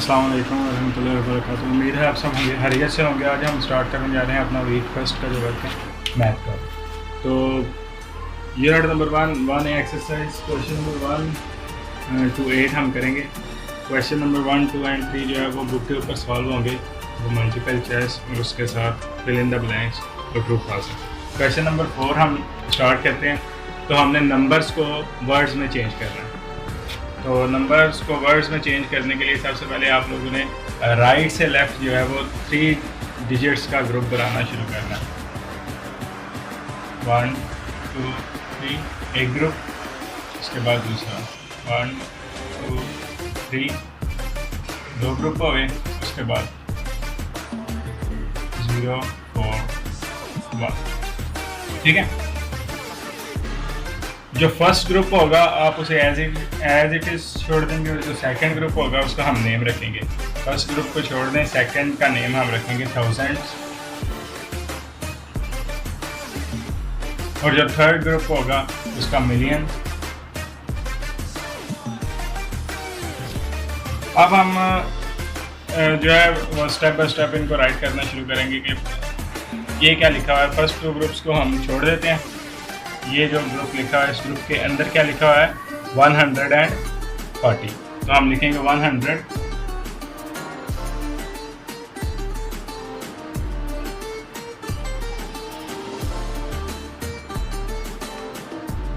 अस्सलाम वालेकुम रहमतुल्लाहि व बरकातुहू। उम्मीद है आप सब खैरियत से होंगे। आज हम स्टार्ट करने जा रहे हैं अपना वीक फर्स्ट का जो वर्क है मैथ का। तो यूनिट नंबर वन है एक्सरसाइज। क्वेश्चन नंबर 1 to 8 हम करेंगे। क्वेश्चन नंबर 1, 2 एंड 3 जो है वो बुक के ऊपर सॉल्व होंगे, वो मल्टीपल चॉइस और उसके साथ फिल इन द ब्लैंक्स और ट्रू फॉल्स। क्वेश्चन नंबर 4 हम स्टार्ट करते हैं। तो हमने नंबर्स को वर्ड्स में चेंज करना है। तो नंबर्स को वर्ड्स में चेंज करने के लिए सबसे पहले आप लोगों ने राइट से लेफ़्ट जो है वो 3 डिजिट्स का ग्रुप बनाना शुरू करना है। 1 2 3 एक ग्रुप, उसके बाद दूसरा 1 2 3 दो ग्रुप हो गए, उसके बाद 0 4 1। ठीक है। जो फर्स्ट ग्रुप होगा आप उसे एज इट इज़ छोड़ देंगे, जो सेकंड ग्रुप होगा उसका हम नेम रखेंगे। फर्स्ट ग्रुप को छोड़ दें, सेकंड का नेम हम रखेंगे थाउजेंड्स, और जो थर्ड ग्रुप होगा उसका मिलियन। अब हम जो है वो स्टेप बाय स्टेप इनको राइट करना शुरू करेंगे कि ये क्या लिखा हुआ है। फर्स्ट 2 ग्रुप्स को हम छोड़ देते हैं। ये जो ग्रुप लिखा है, इस ग्रुप के अंदर क्या लिखा हुआ है 140। तो हम लिखेंगे 100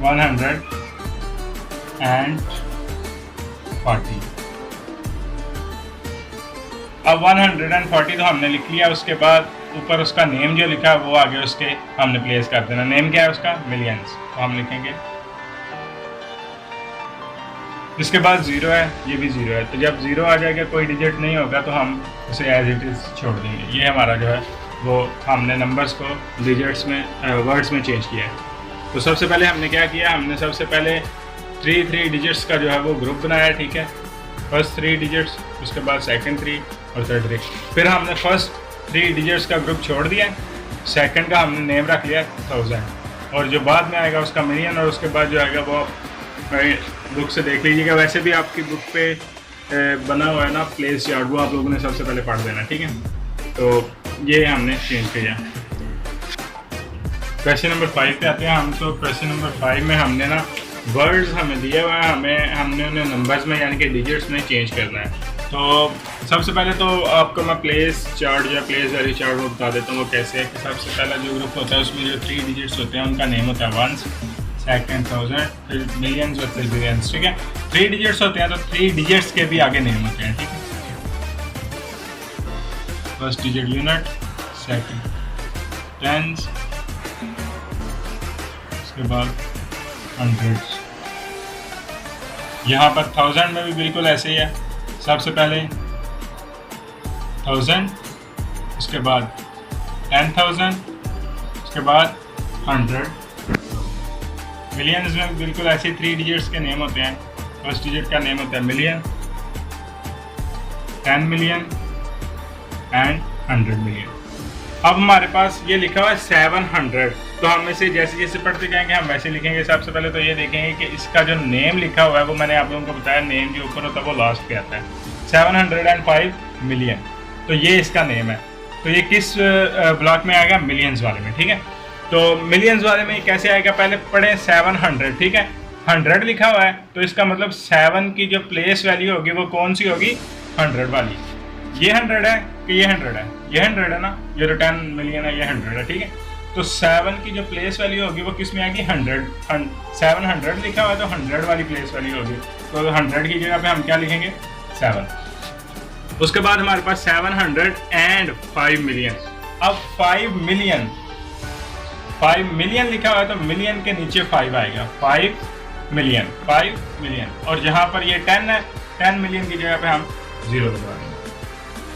140। अब 140 तो हमने लिख लिया। उसके बाद ऊपर उसका नेम जो लिखा है वो आगे उसके हमने प्लेस कर देना। नेम क्या है उसका मिलियंस, तो हम लिखेंगे। इसके बाद 0 है, ये भी 0 है। तो जब 0 आ जाएगा, कोई डिजिट नहीं होगा, तो हम उसे एज इट इज़ छोड़ देंगे। ये हमारा जो है वो हमने नंबर्स को डिजिट्स में वर्ड्स में चेंज किया है। तो सबसे पहले हमने क्या किया, हमने सबसे पहले 3 डिजिट्स का जो है वो ग्रुप बनाया। ठीक है, फर्स्ट 3 डिजिट्स, उसके बाद सेकंड 3 और थर्ड 3। फिर हमने फर्स्ट 3 डिजिट्स का ग्रुप छोड़ दिया, सेकंड का हमने नेम रख लिया 1000, और जो बाद में आएगा उसका मिलियन, और उसके बाद जो आएगा वो बुक से देख लीजिएगा। वैसे भी आपकी बुक पे बना हुआ है ना प्लेस चार्ट, वो आप लोगों ने सबसे पहले पढ़ देना। ठीक है, तो ये हमने चेंज किया। क्वेश्चन नंबर 5 पे आते हैं हम। तो क्वेश्चन नंबर 5 में हमने ना वर्ड्स हमें दिए हुए हैं, हमने उन्हें नंबर्स में यानी कि डिजिट्स में चेंज करना है। तो सबसे पहले तो आपको मैं प्लेस चार्ट या प्लेस वैल्यू चार्ट वो बता देता हूँ वो कैसे है। कि सबसे पहला जो ग्रुप होता है उसमें जो 3 डिजिट्स होते हैं उनका नेम होता है वंस, सेकंड 1000, फिर मिलियंस और फिर बिलियंस। ठीक है, 3 डिजिट्स होते हैं तो 3 डिजिट्स के भी आगे नेम होते हैं। ठीक है, first digit unit, second tens, उसके बाद हंड्रेड्स। यहाँ पर 1000 में भी बिल्कुल ऐसे ही है। सबसे पहले 1000, उसके बाद 10,000, उसके बाद 100। मिलियंस में बिल्कुल ऐसे 3 डिजिट्स के नेम होते हैं। फर्स्ट डिजिट का नेम होता है मिलियन, 10 मिलियन एंड 100 मिलियन। अब हमारे पास ये लिखा हुआ है 700। तो हम इसे जैसे जैसे पढ़ते जाएंगे हम वैसे लिखेंगे। सबसे पहले तो ये देखेंगे कि इसका जो नेम लिखा हुआ है वो मैंने आप लोगों को बताया, नेम जो ऊपर होता है वो लास्ट पे आता है। 705 मिलियन, तो ये इसका नेम है। तो ये किस ब्लॉक में आएगा, मिलियंस वाले में। ठीक है, तो मिलियंस वाले में कैसे आएगा, पहले पढ़े 700। ठीक है, 100 लिखा हुआ है तो इसका मतलब 7 की जो प्लेस वैल्यू होगी वो कौन सी होगी, 100 वाली। ये 100 है कि ये 100 है, ये 100 है ना, ये तो 10 मिलियन है, ये 100 है। ठीक है, तो 7 की जो प्लेस वैल्यू होगी वो किस में आएगी, 100। 700 लिखा हुआ है तो 100 वाली प्लेस वैल्यू होगी। तो 100 की जगह पे हम क्या लिखेंगे, 7। उसके बाद हमारे पास 705 मिलियन। अब 5 मिलियन लिखा हुआ है तो मिलियन के नीचे 5 आएगा, 5 मिलियन। और जहाँ पर ये 10 है, 10 मिलियन की जगह पे हम 0 लगा देंगे।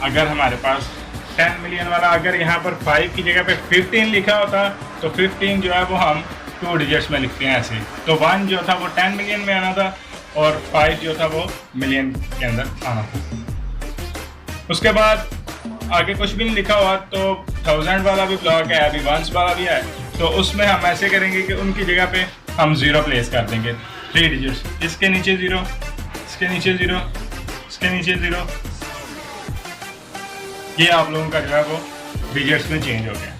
अगर हमारे पास 10 मिलियन वाला, अगर यहाँ पर 5 की जगह पे 15 लिखा होता तो 15 जो है वो हम 2 डिजिट्स में लिखते हैं ऐसे। तो 1 जो था वो 10 मिलियन में आना था और 5 जो था वो मिलियन के अंदर आना था। उसके बाद आगे कुछ भी नहीं लिखा हुआ तो 1000 वाला भी ब्लॉक है, अभी वंस वाला भी है। तो उसमें हम ऐसे करेंगे कि उनकी जगह पे हम 0 प्लेस कर देंगे, 3 डिजिट्स। इसके नीचे 0, इसके नीचे 0, इसके नीचे 0, ये आप लोगों का जो है वो डिजिट्स में चेंज हो गया।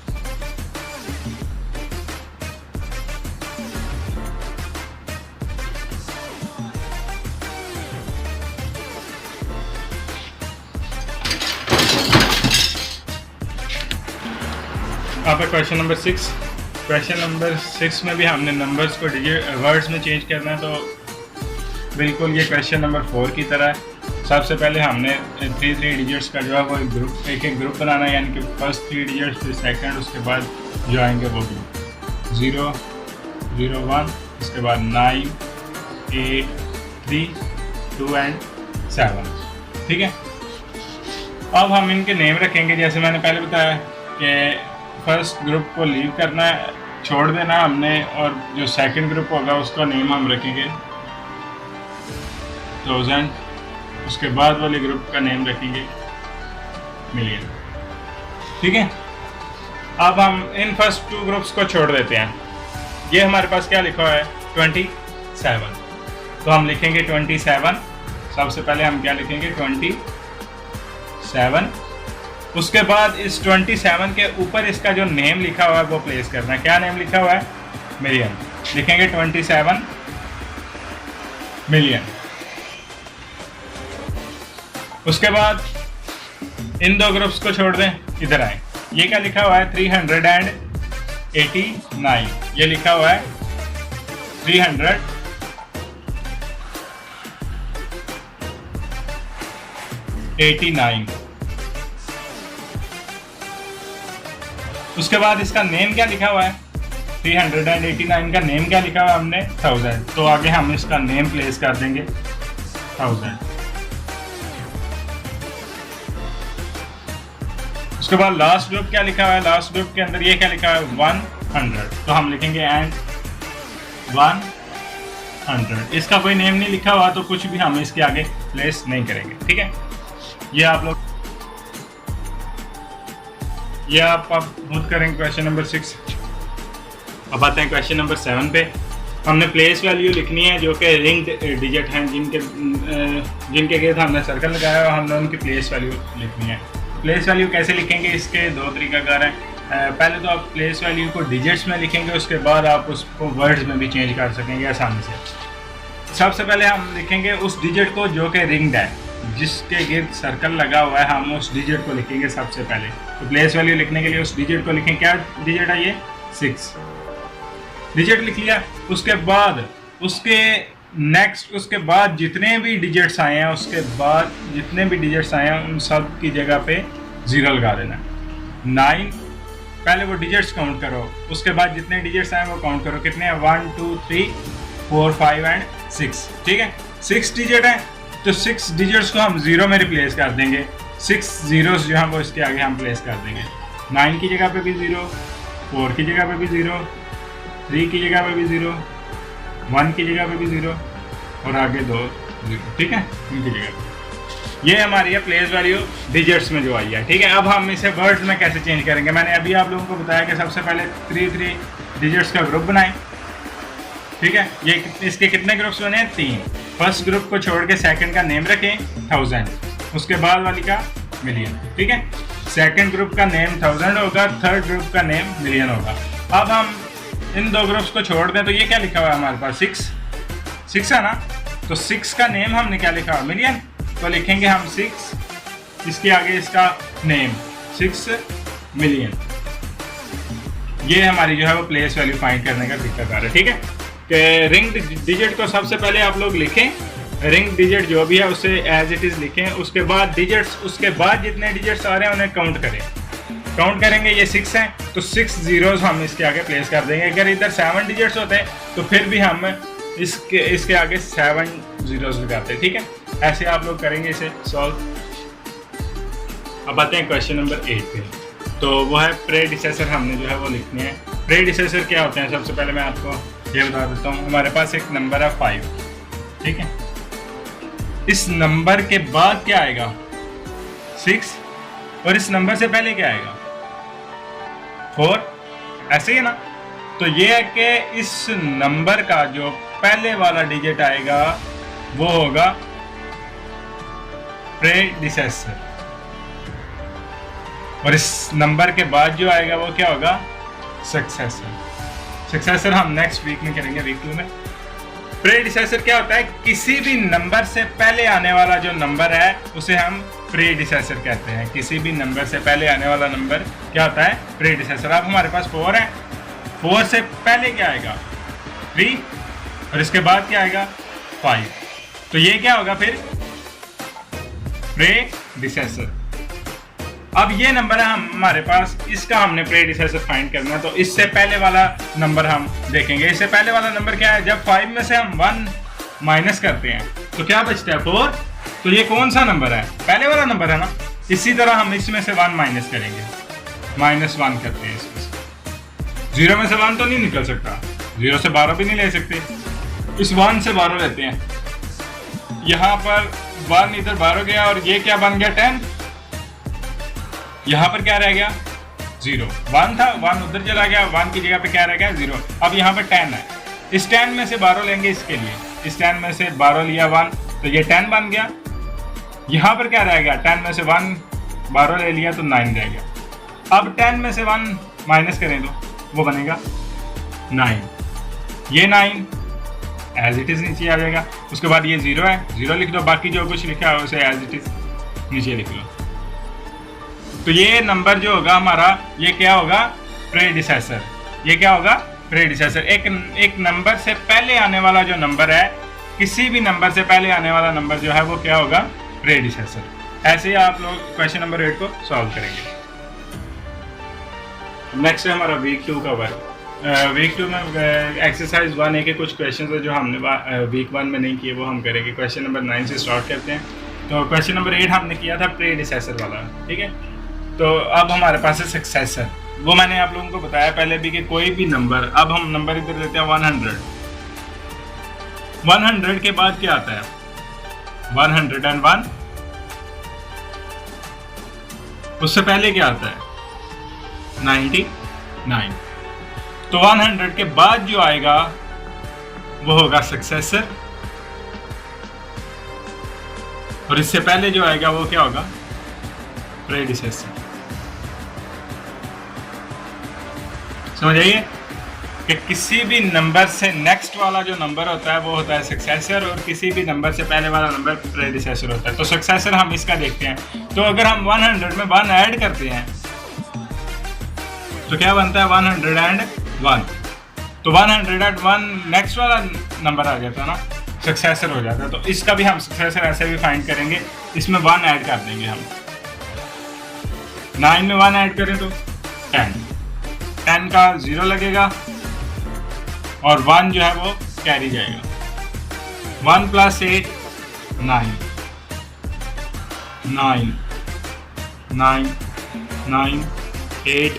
अब क्वेश्चन नंबर 6। क्वेश्चन नंबर 6 में भी हमने नंबर्स को वर्ड्स में चेंज करना है, तो बिल्कुल ये क्वेश्चन नंबर 4 की तरह है। सबसे पहले हमने 3 डिजिट्स का जो है वो एक ग्रुप बनाना है, यानी कि फर्स्ट 3 डिजिट्स, फिर सेकंड, उसके बाद जो आएंगे वो ग्रुप 0 0 1, उसके बाद 9 8 3 2 एंड 7। ठीक है, अब हम इनके नेम रखेंगे। जैसे मैंने पहले बताया कि फर्स्ट ग्रुप को लीव करना है, छोड़ देना हमने, और जो सेकंड ग्रुप होगा उसका नेम हम रखेंगे 1000, उसके बाद वाले ग्रुप का नेम रखेंगे मिलियन। ठीक है, अब हम इन फर्स्ट 2 ग्रुप्स को छोड़ देते हैं। ये हमारे पास क्या लिखा हुआ है 27, तो हम लिखेंगे 27। सबसे पहले हम क्या लिखेंगे 27, उसके बाद इस 27 के ऊपर इसका जो नेम लिखा हुआ है वो प्लेस करना है। क्या नेम लिखा हुआ है मिलियन, लिखेंगे 27 मिलियन। उसके बाद इन 2 ग्रुप्स को छोड़ दें, इधर आए। ये क्या लिखा हुआ है 389, ये लिखा हुआ है 389। उसके बाद इसका नेम क्या लिखा हुआ है 389 का नेम क्या लिखा हुआ है हमने 1000, तो आगे हम इसका नेम प्लेस कर देंगे 1000। उसके बाद लास्ट ग्रुप क्या लिखा हुआ है, लास्ट ग्रुप के अंदर ये क्या लिखा है 100, तो हम लिखेंगे एंड 100। इसका कोई नेम नहीं लिखा हुआ तो कुछ भी हम इसके आगे प्लेस नहीं करेंगे। ठीक है, ये आप लोग आप खुद करेंगे क्वेश्चन नंबर 6। अब आते हैं क्वेश्चन नंबर 7 पे। हमने प्लेस वैल्यू लिखनी है जो कि रिंग्ड डिजिट हैं, जिनके गिर्द हमने सर्कल लगाया है, हमने उनकी प्लेस वैल्यू लिखनी है। प्लेस वैल्यू कैसे लिखेंगे, इसके 2 तरीकाकार हैं। पहले तो आप प्लेस वैल्यू को डिजिट्स में लिखेंगे, उसके बाद आप उसको वर्ड्स में भी चेंज कर सकेंगे आसानी से। सबसे पहले हम लिखेंगे उस डिजिट को जो कि रिंग्ड है, जिसके गिर्द सर्कल लगा हुआ है, हम उस डिजिट को लिखेंगे सबसे पहले। तो प्लेस वैल्यू लिखने के लिए उस डिजिट को लिखें। क्या डिजिट है ये 6 डिजिट लिख लिया। उसके बाद उसके बाद जितने भी डिजिट्स आए हैं, उसके बाद जितने भी डिजिट्स आए हैं उन सब की जगह पे 0 लगा देना। 9 पहले वो डिजिट्स काउंट करो, उसके बाद जितने डिजिट्स आए वो काउंट करो। कितने हैं 1 2 3 4 5 एंड 6। ठीक है, 6 डिजिट है तो 6 डिजिट्स को हम 0 में रिप्लेस कर देंगे। 6 zeros जो है वो इसके आगे हम प्लेस कर देंगे। 9 की जगह पे भी 0, 4 की जगह पे भी 0, 3 की जगह पे भी 0, 1 की जगह पे भी 0 और आगे 2 0। ठीक है, इनकी जगह पे ये हमारी है प्लेस वैल्यू डिजिट्स में जो आई है। ठीक है, अब हम इसे वर्ड्स में कैसे चेंज करेंगे। मैंने अभी आप लोगों को बताया कि सबसे पहले 3 डिजिट्स का ग्रुप बनाएं। ठीक है, ये इसके कितने ग्रुप्स बने हैं 3। फर्स्ट ग्रुप को छोड़ के सेकंड का नेम रखें 1000, उसके बाद वाली का मिलियन। ठीक है, सेकंड ग्रुप का नेम 1000 होगा, थर्ड ग्रुप का नेम मिलियन होगा। अब हम इन 2 ग्रुप्स को छोड़ दें तो ये क्या लिखा हुआ है हमारे पास 6 है ना, तो 6 का नेम हमने क्या लिखा हुआ मिलियन, तो लिखेंगे हम 6, इसके आगे इसका नेम 6 मिलियन। ये हमारी जो है वो प्लेस वैल्यू फाइंड करने का तरीकाकार है। ठीक है, कि रिंग डिजिट को सबसे पहले आप लोग लिखें, रिंग डिजिट जो भी है उसे एज इट इज़ लिखें। उसके बाद डिजिट्स, उसके बाद जितने डिजिट्स आ रहे हैं उन्हें काउंट करेंगे। ये 6 हैं तो 6 zeros हम इसके आगे प्लेस कर देंगे। अगर इधर 7 डिजिट्स होते हैं तो फिर भी हम इसके आगे 7 zeros लगाते हैं। ठीक है, ऐसे आप लोग करेंगे इसे सॉल्व। अब आते हैं क्वेश्चन नंबर 8 पे, तो वो है प्रेडिसेसर हमने जो है वो लिखनी है। प्रेडिसेसर क्या होते हैं, सबसे पहले मैं आपको ये बता देता हूँ। हमारे पास एक नंबर है 5, ठीक है, इस नंबर के बाद क्या आएगा 6 और इस नंबर से पहले क्या आएगा 4, ऐसे ही ना। तो ये है कि इस नंबर का जो पहले वाला डिजिट आएगा वो होगा प्रेडिसेसर। और इस नंबर के बाद जो आएगा वो क्या होगा, सक्सेसर। सक्सेसर हम नेक्स्ट वीक में करेंगे, वीक 2 में। प्रेडिसेसर क्या होता है, किसी भी नंबर से पहले आने वाला जो नंबर है उसे हम प्रेडिसेसर कहते हैं। किसी भी नंबर से पहले आने वाला नंबर क्या होता है, प्रेडिसेसर। अब हमारे पास 4 है, 4 से पहले क्या आएगा, 3, और इसके बाद क्या आएगा, 5। तो ये क्या होगा फिर, प्रेडिसेसर। अब ये नंबर है हमारे पास, इसका हमने प्रेडिसेसर फाइंड करना है। तो इससे पहले वाला नंबर हम देखेंगे। इससे पहले वाला नंबर क्या है, जब 5 में से हम 1 माइनस करते हैं तो क्या बचता है, 4। तो ये कौन सा नंबर है, पहले वाला नंबर है ना। इसी तरह हम इसमें से 1 माइनस करेंगे, -1 करते हैं इसमें से। 0 में से 1 तो नहीं निकल सकता, 0 से 12 भी नहीं ले सकते, इस 1 से 12 लेते हैं। यहाँ पर 1 इधर 12 गया और ये क्या बन गया, 10। यहाँ पर क्या रह गया, 0। 1 था, 1 उधर चला गया, 1 की जगह पे क्या रह गया, 0। अब यहाँ पर 10 है, इस 10 में से 12 लेंगे इसके लिए, इस 10 में से 12 लिया 1, तो ये 10 बन गया। यहाँ पर क्या रह गया, 10 में से 1 12 ले लिया तो 9 रह गया। अब 10 में से 1 माइनस करें तो वो बनेगा 9। ये 9 एज इट इज़ नीचे आ जाएगा। उसके बाद ये 0 है, 0 लिख दो, बाकी जो कुछ लिखा है उसे एज इट इज़ नीचे लिख लो। तो ये नंबर जो होगा हमारा, ये क्या होगा, प्रेडिसेसर। ये क्या होगा, प्रेडिसेसर। एक नंबर से पहले आने वाला जो नंबर है, किसी भी नंबर से पहले आने वाला नंबर जो है वो क्या होगा, प्रेडिसेसर। ऐसे ही आप लोग क्वेश्चन नंबर 8 को सॉल्व करेंगे। नेक्स्ट है हमारा वीक 2 का वर्क। वीक 2 में एक्सरसाइज 1A के कुछ क्वेश्चन है जो हमने वीक 1 में नहीं किए, वो हम करेंगे। क्वेश्चन नंबर 9 से स्टार्ट करते हैं। तो क्वेश्चन नंबर 8 हमने किया था प्रेडिसेसर वाला, ठीक है। तो अब हमारे पास है सक्सेसर। वो मैंने आप लोगों को बताया पहले भी कि कोई भी नंबर, अब हम नंबर इधर लेते हैं 100। 100 के बाद क्या आता है, 101। उससे पहले क्या आता है, 99। तो 100 के बाद जो आएगा वो होगा सक्सेसर, और इससे पहले जो आएगा वो क्या होगा, प्रेडिसेसर। समझ आइए कि किसी भी नंबर से नेक्स्ट वाला जो नंबर होता है वो होता है सक्सेसर, और किसी भी नंबर से पहले वाला नंबर प्रेडिसेसर होता है। तो सक्सेसर हम इसका देखते हैं। तो अगर हम 100 में 1 ऐड करते हैं तो क्या बनता है, 101। तो 101 नेक्स्ट वाला नंबर आ जाता है ना, सक्सेसर हो जाता है। तो इसका भी हम सक्सेसर ऐसे भी फाइंड करेंगे, इसमें 1 ऐड कर देंगे हम। 9 में 1 ऐड करें तो 10 का 0 लगेगा, और 1 जो है वो कैरी जाएगा। 1 + 8 9 9 9 9 8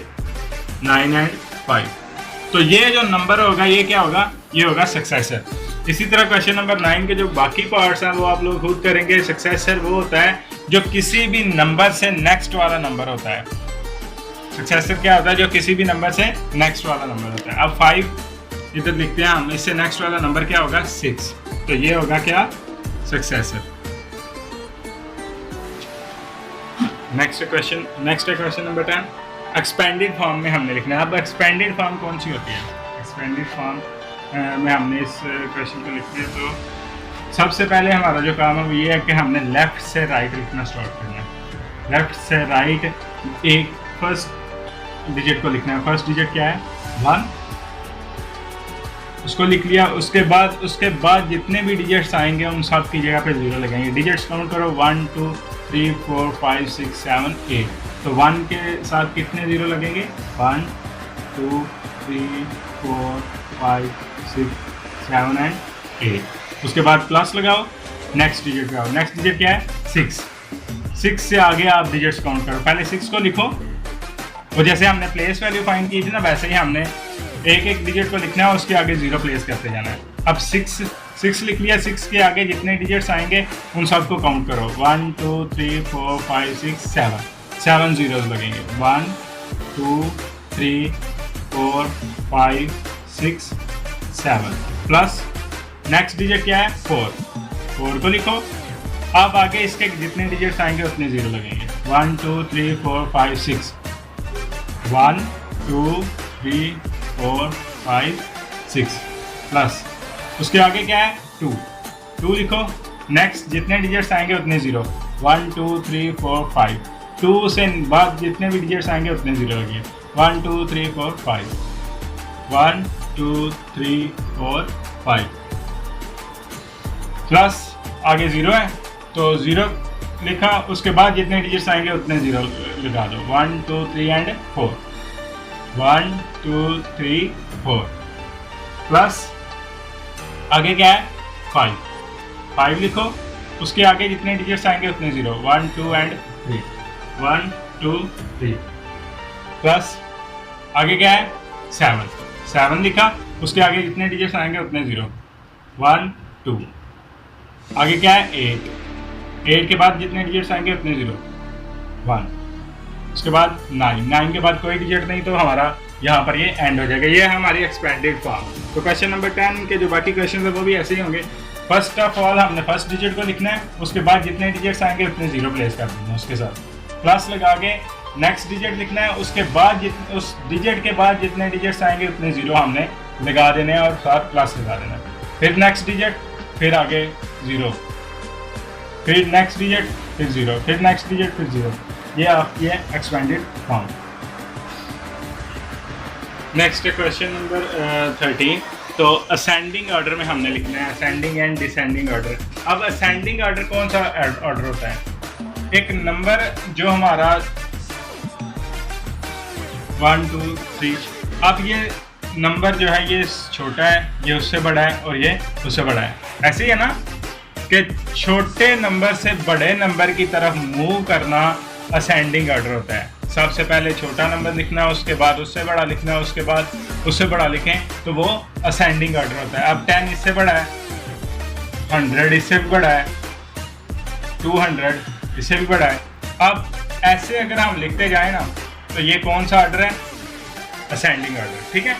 9 एंड 5। तो ये जो नंबर होगा ये क्या होगा, ये होगा सक्सेसर। इसी तरह क्वेश्चन नंबर 9 के जो बाकी पार्ट्स हैं वो आप लोग खुद करेंगे। सक्सेसर वो होता है जो किसी भी नंबर से नेक्स्ट वाला नंबर होता है। सक्सेसर क्या होता है, जो किसी भी नंबर से नेक्स्ट वाला नंबर होता है। अब 5 इधर लिखते हैं हम, इससे नेक्स्ट वाला नंबर क्या होगा, 6। तो ये होगा क्या, सक्सेसर। नेक्स्ट है क्वेश्चन नंबर 10। एक्सपेंडेड फॉर्म में हमने लिखना है। अब एक्सपेंडेड फॉर्म कौन सी होती है, एक्सपेंडेड फॉर्म में हमने इस क्वेश्चन को लिखते हैं। तो सबसे पहले हमारा जो काम है वो ये है कि हमने लेफ्ट से राइट लिखना स्टार्ट करना है। लेफ्ट से राइट एक फर्स्ट डिजिट को लिखना है। फर्स्ट डिजिट क्या है, 1, उसको लिख लिया। उसके बाद जितने भी डिजिट्स आएंगे उन सब की जगह पे 0 लगाएंगे। डिजिट्स काउंट करो, 1 2 3 4 5 6 7 8। तो 1 के साथ कितने 0 लगेंगे, 1 2 3 4 5 6 7 एंड 8। उसके बाद प्लस लगाओ, नेक्स्ट डिजिट लगाओ। नेक्स्ट डिजिट क्या है, 6 से आगे आप डिजिट्स काउंट करो। पहले 6 को लिखो, और जैसे हमने प्लेस वैल्यू फाइंड की थी ना, वैसे ही हमने एक डिजिट को लिखना है, उसके आगे 0 प्लेस करते जाना है। अब 6 लिख लिया, 6 के आगे जितने डिजिट्स आएंगे उन सबको काउंट करो। 1 2 3 4 5 6 7 zeros लगेंगे। 1 2 3 4 5 6 7 प्लस नेक्स्ट डिजिट क्या है, 4 को लिखो। अब आगे इसके जितने डिजिट्स आएंगे उतने 0 लगेंगे। 1 2 3 4 5 6, 1 2 3 4 5 6 प्लस उसके आगे क्या है 2, 2 लिखो। नेक्स्ट जितने डिजिट्स आएंगे उतने ज़ीरो, 1 2 3 4 5, 2 से बाद जितने भी डिजिट्स आएंगे उतने ज़ीरो लगे, 1 2 3 4 5, 1 2 3 4 5 प्लस आगे ज़ीरो है तो ज़ीरो लिखा, उसके बाद जितने डिजिट्स आएंगे उतने ज़ीरो लगा दो, 1 2 3 एंड 4, 1 2 3 4 प्लस आगे क्या है 5, 5 लिखो, उसके आगे जितने डिजिट्स आएंगे उतने ज़ीरो, 1 2 एंड 3, 1 2 3 प्लस आगे क्या है 7, 7 लिखा, उसके आगे जितने डिजिट्स आएंगे उतने ज़ीरो, 1 2 आगे क्या है 8, 8 के बाद जितने डिजिट्स आएंगे उतने ज़ीरो, 1 उसके बाद 9, 9 के बाद कोई डिजिट नहीं तो हमारा यहाँ पर ये एंड हो जाएगा। ये है हमारी एक्सपेंडेड फॉर्म। तो क्वेश्चन नंबर 10 के जो बाकी क्वेश्चन है वो भी ऐसे ही होंगे। फर्स्ट ऑफ ऑल हमने फर्स्ट डिजिट को लिखना है, उसके बाद जितने डिजिट्स आएंगे उतने ज़ीरो प्लेस कर देना, उसके साथ प्लस लगा के नेक्स्ट डिजिट लिखना है, उसके बाद उस डिजिट के बाद जितने डिजिट्स आएंगे उतने ज़ीरो हमने लगा देने हैं और साथ प्लस लगा देना है। फिर नेक्स्ट डिजिट, फिर आगे ज़ीरो, फिर नेक्स्ट डिजिट, फिर ज़ीरो, फिर नेक्स्ट डिजिट, फिर ज़ीरो। ये expanded form. Next question number 13। तो असेंडिंग ऑर्डर में हमने लिखना है असेंडिंग एंड डिसेंडिंग ऑर्डर। अब असेंडिंग ऑर्डर कौन सा ऑर्डर होता है? एक नंबर जो हमारा 1 2 3, अब ये नंबर जो है ये छोटा है, ये उससे बड़ा है और ये उससे बड़ा है। ऐसे ही है ना कि छोटे नंबर से बड़े नंबर की तरफ मूव करना असेंडिंग ऑर्डर होता है। सबसे पहले छोटा नंबर लिखना, उसके बाद उससे बड़ा लिखना, उसके बाद उससे बड़ा लिखें तो वो असेंडिंग ऑर्डर होता है। अब 10 इससे बड़ा है, 100 इससे भी बड़ा है, 200 इससे भी बड़ा है। अब ऐसे अगर हम लिखते जाएं ना तो ये कौन सा ऑर्डर है? Ascending order. ठीक है।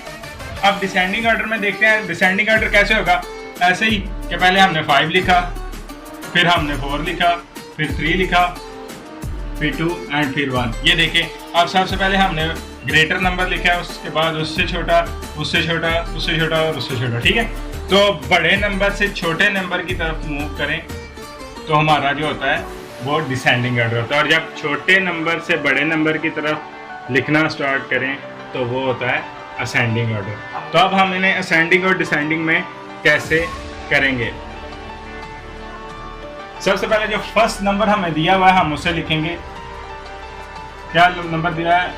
अब डिसेंडिंग ऑर्डर में देखते हैं डिसेंडिंग ऑर्डर कैसे होगा। ऐसे ही कि पहले हमने 5 लिखा, फिर हमने 4 लिखा, फिर 3 लिखा, फिर 2 एंड फिर 1। ये देखें, अब सबसे पहले हमने ग्रेटर नंबर लिखा है, उसके बाद उससे छोटा, उससे छोटा, उससे छोटा और उससे छोटा। ठीक है। तो बड़े नंबर से छोटे नंबर की तरफ मूव करें तो हमारा जो होता है वो डिसेंडिंग ऑर्डर होता है, और जब छोटे नंबर से बड़े नंबर की तरफ लिखना स्टार्ट करें तो वो होता है असेंडिंग ऑर्डर। तो अब हम इन्हें असेंडिंग और डिसेंडिंग में कैसे करेंगे? सबसे पहले जो फर्स्ट नंबर हमें दिया हुआ है हम उसे लिखेंगे। क्या नंबर दिया है?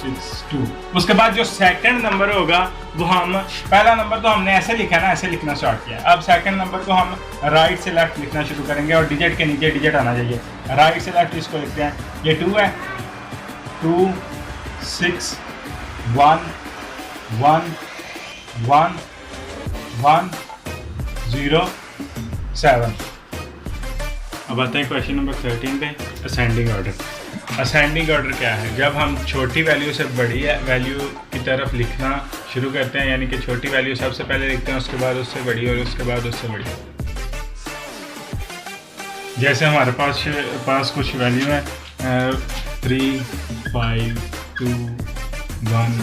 262। उसके बाद जो सेकंड नंबर होगा वो हम, पहला नंबर तो हमने ऐसे लिखा है ना, ऐसे लिखना स्टार्ट किया। अब सेकंड नंबर को हम राइट से लेफ्ट लिखना शुरू करेंगे और डिजिट के नीचे डिजिट आना चाहिए। राइट से लेफ्ट इसको लिखते हैं। ये 2 है, 2 6 1 1 1 1 0 7। अब आते हैं क्वेश्चन नंबर 13 पे, असेंडिंग ऑर्डर। असेंडिंग ऑर्डर क्या है? जब हम छोटी वैल्यू से बड़ी वैल्यू की तरफ लिखना शुरू करते हैं, यानी कि छोटी वैल्यू सबसे पहले लिखते हैं, उसके बाद उससे बड़ी और उसके बाद उससे बड़ी। जैसे हमारे पास कुछ वैल्यू है 3 5 2 1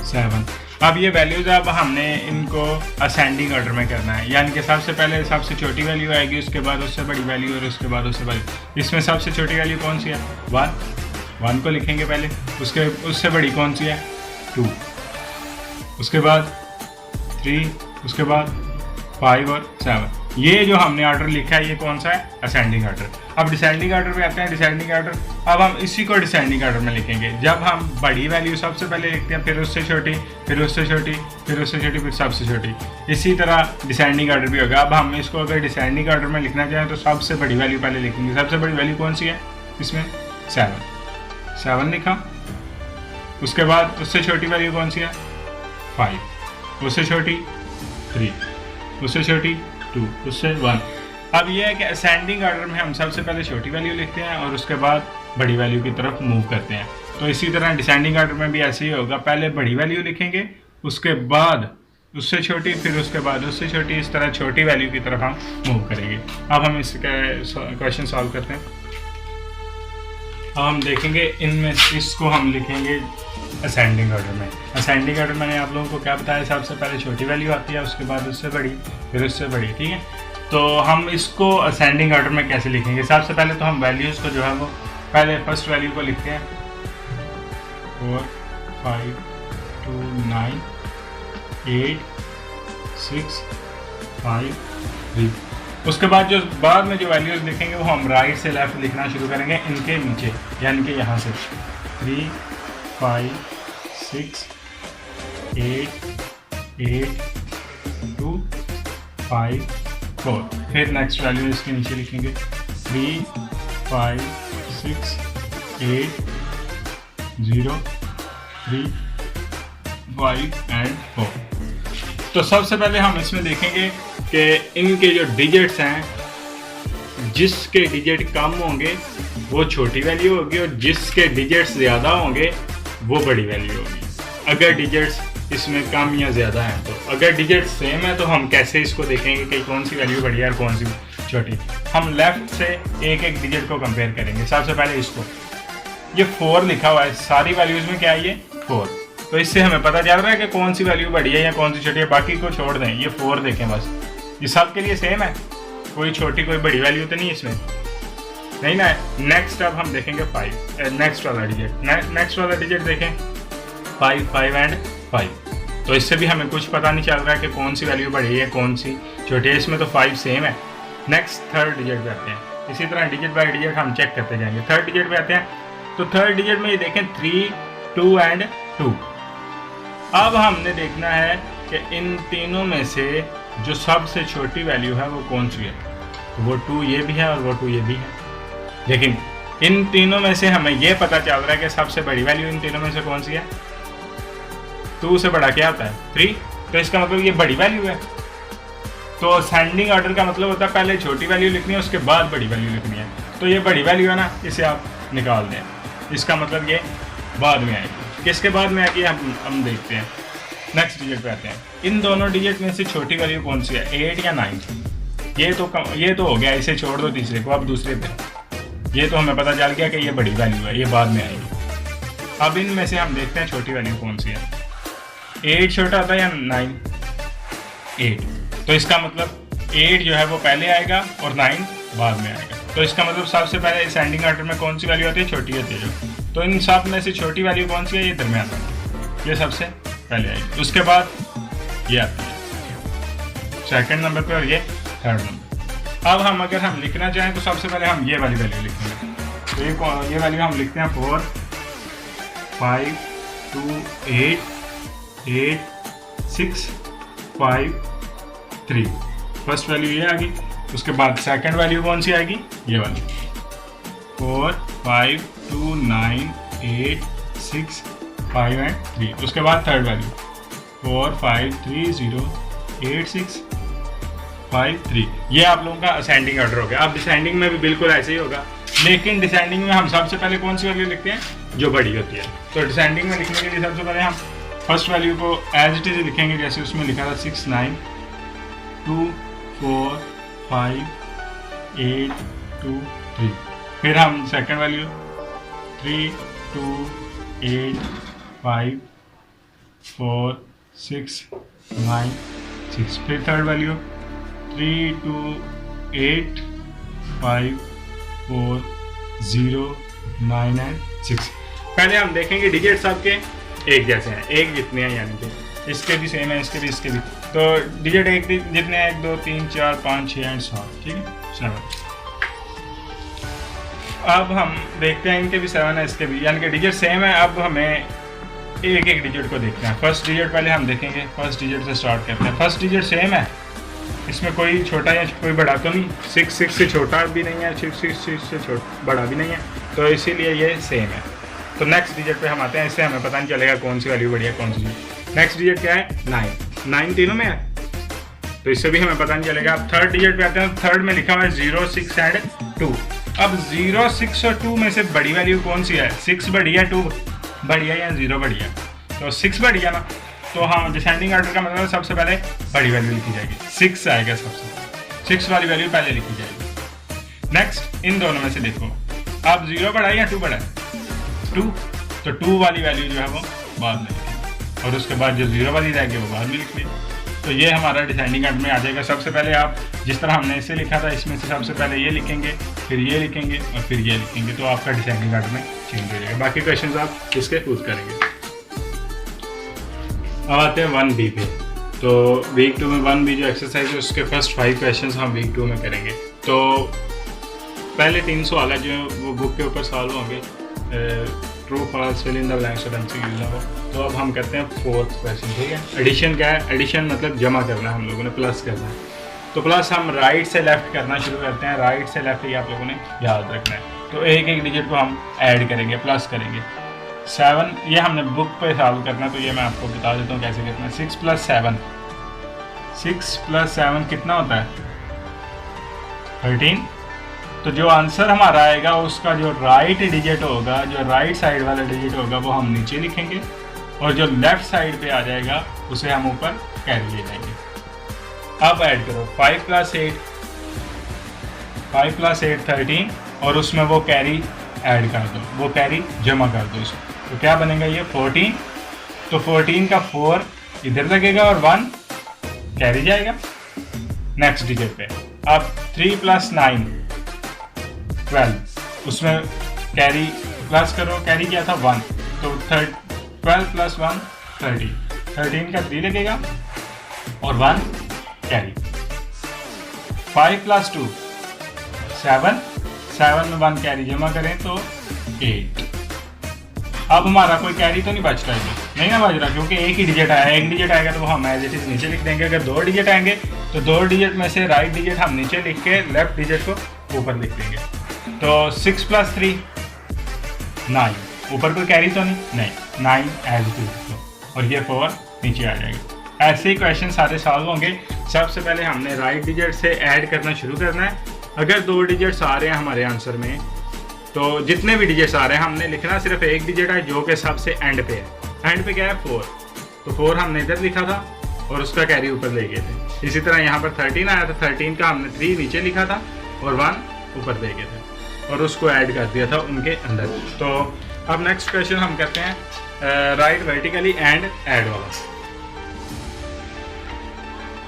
7। अब ये वैल्यूज़ अब हमने इनको असेंडिंग ऑर्डर में करना है, यानी कि सबसे पहले सबसे छोटी वैल्यू आएगी, उसके बाद उससे बड़ी वैल्यू और उसके बाद उससे बड़ी। इसमें सबसे छोटी वैल्यू कौन सी है? 1 को लिखेंगे पहले। उससे बड़ी कौन सी है? 2, उसके बाद 3, उसके बाद 5 और 7। ये जो हमने ऑर्डर लिखा है ये कौन सा है? Ascending order. अब डिसेंडिंग ऑर्डर पे आते हैं। डिसेंडिंग ऑर्डर, अब हम इसी को डिसेंडिंग ऑर्डर में लिखेंगे। जब हम बड़ी वैल्यू सबसे पहले लिखते हैं, फिर उससे छोटी, फिर उससे छोटी, फिर उससे छोटी, फिर सबसे छोटी। इसी तरह डिसेंडिंग ऑर्डर भी होगा। अब हम इसको अगर डिसेंडिंग ऑर्डर में लिखना चाहें तो सबसे बड़ी वैल्यू पहले लिखेंगे। सबसे बड़ी वैल्यू कौन सी है इसमें? 7 लिखा। उसके बाद उससे छोटी वैल्यू कौन सी है? 5, उससे छोटी 3, उससे छोटी 2, उससे 1। अब ये है कि असेंडिंग ऑर्डर में हम सबसे पहले छोटी वैल्यू लिखते हैं और उसके बाद बड़ी वैल्यू की तरफ मूव करते हैं। तो इसी तरह डिसेंडिंग ऑर्डर में भी ऐसे ही होगा। पहले बड़ी वैल्यू लिखेंगे, उसके बाद उससे छोटी, फिर उसके बाद उससे छोटी, इस तरह छोटी वैल्यू की तरफ हम मूव करेंगे। अब हम इसका क्वेश्चन सॉल्व करते हैं। अब हम देखेंगे इनमें इसको हम लिखेंगे असेंडिंग ऑर्डर में। असेंडिंग ऑर्डर मैंने आप लोगों को क्या बताया, सबसे पहले छोटी वैल्यू आती है, उसके बाद उससे बड़ी, फिर उससे बड़ी, ठीक है। तो हम इसको असेंडिंग ऑर्डर में कैसे लिखेंगे? सबसे पहले तो हम वैल्यूज़ को जो है वो पहले फर्स्ट वैल्यू को लिखते हैं 4 5 2 9 8 6 5 3। उसके बाद जो बाद में जो वैल्यूज़ लिखेंगे वो हम राइट से लेफ्ट लिखना शुरू करेंगे इनके नीचे, यानी कि यहाँ से 3 5 6 8 8 2 5 4। फिर नेक्स्ट वैल्यू इसके नीचे लिखेंगे 3 5 6 8 0 3 5 एंड 4। तो सबसे पहले हम इसमें देखेंगे कि इनके जो डिजिट्स हैं, जिसके डिजिट कम होंगे वो छोटी वैल्यू होगी और जिसके डिजिट्स ज़्यादा होंगे वो बड़ी वैल्यू होगी। अगर डिजिट्स इसमें कम या ज़्यादा हैं तो अगर डिजिट्स सेम है तो हम कैसे इसको देखेंगे कि कौन सी वैल्यू बड़ी है और कौन सी छोटी। हम लेफ़्ट से एक एक डिजिट को कंपेयर करेंगे। सबसे पहले इसको, ये 4 लिखा हुआ है, सारी वैल्यूज़ में क्या है ये 4, तो इससे हमें पता चल रहा है कि कौन सी वैल्यू बड़ी है या कौन सी छोटी है। बाकी को छोड़ दें, ये 4 देखें बस, ये सब के लिए सेम है, कोई छोटी कोई बड़ी वैल्यू तो नहीं इसमें, नहीं ना। नेक्स्ट अब हम देखेंगे 5, नेक्स्ट वाला डिजिट देखें 5 5 एंड 5। तो इससे भी हमें कुछ पता नहीं चल रहा है कि कौन सी वैल्यू बड़ी है कौन सी छोटी है, इसमें तो 5 सेम है। नेक्स्ट थर्ड डिजिट पे आते हैं, इसी तरह डिजिट बाय डिजिट हम चेक करते जाएंगे। थर्ड डिजिट पे आते हैं, तो थर्ड डिजिट में ये देखें 3 2 एंड 2। अब हमने देखना है कि इन तीनों में से जो सबसे छोटी वैल्यू है वो कौन सी है। तो वो 2 ये भी है और वो 2 ये भी है, लेकिन इन तीनों में से हमें ये पता चल रहा है कि सबसे बड़ी वैल्यू इन तीनों में से कौन सी है। 2 से बड़ा क्या होता है 3, तो इसका मतलब ये बड़ी वैल्यू है। तो असेंडिंग ऑर्डर का मतलब होता है पहले छोटी वैल्यू लिखनी है उसके बाद बड़ी वैल्यू लिखनी है। तो ये बड़ी वैल्यू है ना, इसे आप निकाल दें, इसका मतलब ये बाद में आएगी। किसके बाद में आएगी हम देखते हैं। नेक्स्ट डिजिट पे आते हैं, इन दोनों डिजिट में से छोटी वैल्यू कौन सी है, 8 या 9। ये तो हो गया, इसे छोड़ दो तीसरे को, अब दूसरे पे। ये तो हमें पता चल गया कि ये बड़ी वैल्यू है, ये बाद में आएगी। अब इनमें से हम देखते हैं छोटी वैल्यू कौन सी है। 8 छोटा होता है या 9? 8, तो इसका मतलब 8 जो है वो पहले आएगा और 9 बाद में आएगा। तो इसका मतलब सबसे पहले असेंडिंग ऑर्डर में कौन सी वैल्यू आती है, छोटी होती है। तो इन सब में से छोटी वैल्यू कौन सी है, ये दरमियान वाली, ये सबसे पहले आएगी। उसके बाद ये आती है सेकंड नंबर पे और ये थर्ड नंबर। अब हम अगर हम लिखना चाहें तो सबसे पहले हम ये वाली वैल्यू लिखेंगे। तो ये वैल्यू हम लिखते हैं 4 5 2 8 8 6 5 3। फर्स्ट वैल्यू ये आ गई। उसके बाद सेकंड वैल्यू कौन सी आएगी, ये वाली 4 5 2 9 8 6 5 एंड 3। उसके बाद थर्ड वैल्यू 4 5 3 0 8 6 5 3। ये आप लोगों का असेंडिंग ऑर्डर हो गया। अब डिसेंडिंग में भी बिल्कुल ऐसे ही होगा, लेकिन डिसेंडिंग में हम सबसे पहले कौन सी वैल्यू लिखते हैं, जो बड़ी होती है। तो डिसेंडिंग में लिखने के लिए सबसे पहले हम फर्स्ट वैल्यू को एज इट इज लिखेंगे, जैसे उसमें लिखा था 6 9 2 4 5 8 2 3। फिर हम सेकंड वैल्यू 3 2 8 5 4 6 9 6। फिर थर्ड वैल्यू 3 2 8 5 4 0 9 एंड 6। पहले हम देखेंगे डिजिट सबके एक जैसे हैं, एक जितने हैं, यानी कि इसके भी सेम है, इसके भी। तो डिजिट एक जितने हैं 1 2 3 4 5 6 एंड 7, ठीक है 7। अब हम देखते हैं इनके भी 7 है, इसके भी, यानी कि डिजिट सेम है। अब हमें एक एक डिजिट को देखना है। फर्स्ट डिजिट पहले हम देखेंगे, फर्स्ट डिजिट से स्टार्ट करते हैं। फर्स्ट डिजिट सेम है, इसमें कोई छोटा या कोई बड़ा तो नहीं, 6 6 से छोटा भी नहीं है, 6 6 से बड़ा भी नहीं है, तो इसीलिए ये सेम है। तो नेक्स्ट डिजिट पे हम आते हैं, इससे हमें पता नहीं चलेगा कौन सी वैल्यू बढ़िया कौन सी। नेक्स्ट डिजिट क्या है, 9 तीनों में है, तो इससे भी हमें पता नहीं चलेगा। अब थर्ड डिजिट पे आते हैं, थर्ड में लिखा हुआ है 0 6 एंड 2। अब 0 6 और 2 में से बड़ी वैल्यू कौन सी है, 6 बढ़िया 2 बढ़िया या 0 बढ़िया, तो 6 बढ़िया ना। तो हाँ डिसेंडिंग ऑर्डर का मतलब सबसे पहले बड़ी वैल्यू लिखी जाएगी, 6 आएगा सबसे पहले, 6 वाली वैल्यू पहले लिखी जाएगी। नेक्स्ट इन दोनों में से देखो अब 0 बड़ा है या 2 बड़ा है, 2, तो 2 वाली वैल्यू जो है वो बाद में लिखेंगे और उसके बाद जो 0 वाली रहेगी वो बाद में लिख लेंगे। तो ये हमारा डिसेंडिंग ऑर्डर में आ जाएगा। सबसे पहले आप जिस तरह हमने इसे लिखा था इसमें से सबसे पहले ये लिखेंगे, फिर ये लिखेंगे और फिर ये लिखेंगे, तो आपका डिसेंडिंग ऑर्डर में चेंज हो जाएगा। बाकी क्वेश्चंस आप इसके पूछ करेंगे। अब आते हैं 1B पे। तो वीक 2 में 1B जो एक्सरसाइज है उसके फर्स्ट 5 क्वेश्चंस हम वीक 2 में करेंगे। तो पहले 3 सवाल है जो वो बुक के ऊपर सॉल्व होंगे, true false fill in the blanks और MCQ हो। तो अब हम करते हैं 4th क्वेश्चन, ठीक है। एडिशन क्या है, एडिशन मतलब जमा करना है, हम लोगों ने प्लस करना है। तो प्लस हम राइट से लेफ्ट करना शुरू करते हैं, राइट से लेफ्ट ही आप लोगों ने याद रखना है। तो एक एक डिजिट को हम ऐड करेंगे, प्लस करेंगे। 7 ये हमने बुक पे सॉल्व करना है, तो ये मैं आपको बता देता हूँ कैसे करना है। 6 + 7, 6 + 7 कितना होता है 13। तो जो आंसर हमारा आएगा उसका जो राइट डिजिट होगा, जो राइट साइड वाला डिजिट होगा वो हम नीचे लिखेंगे और जो लेफ्ट साइड पे आ जाएगा उसे हम ऊपर कैरी ले जाएंगे। अब ऐड करो 5 + 8, 5 + 8 13 और उसमें वो कैरी ऐड कर दो, वो कैरी जमा कर दो इसको। तो क्या बनेगा ये 14। तो 14 का 4 इधर लगेगा और 1 कैरी जाएगा नेक्स्ट डिजिट पे। अब 3 + 9 12, उसमें कैरी प्लस करो, कैरी क्या था 1, तो 12 + 1 13, 13 का 3 लगेगा और 1 कैरी। 5 + 2 7, 7 में 1 कैरी जमा करें तो 8। अब हमारा कोई कैरी तो नहीं बच रहा है, नहीं ना बच रहा, क्योंकि एक ही डिजिट आया है। एक डिजिट आएगा तो वो हम एज इट इज नीचे लिख देंगे। अगर 2 डिजिट आएंगे तो 2 डिजिट में से राइट डिजिट हम नीचे लिख के लेफ्ट डिजिट को ऊपर लिख देंगे। तो 6 + 3 9, ऊपर कोई कैरी तो नहीं, 9 एज इट इज, और ये 4 नीचे आ जाएगा। ऐसे ही क्वेश्चन सारे सॉल्व होंगे। सबसे पहले हमने राइट डिजिट से ऐड करना शुरू करना है। अगर 2 डिजिट्स आ रहे हैं हमारे आंसर में, तो जितने भी डिजिट्स आ रहे हैं हमने लिखना सिर्फ एक डिजिट है जो कि सबसे एंड पे है। एंड पे क्या है 4, तो 4 हमने इधर लिखा था और उसका कैरी ऊपर ले गए थे। इसी तरह यहाँ पर 13 आया था, 13 का हमने 3 नीचे लिखा था और 1 ऊपर ले गए थे और उसको ऐड कर दिया था उनके अंदर। तो अब नेक्स्ट क्वेश्चन हम करते हैं राइट वर्टिकली एंड ऐड वाला।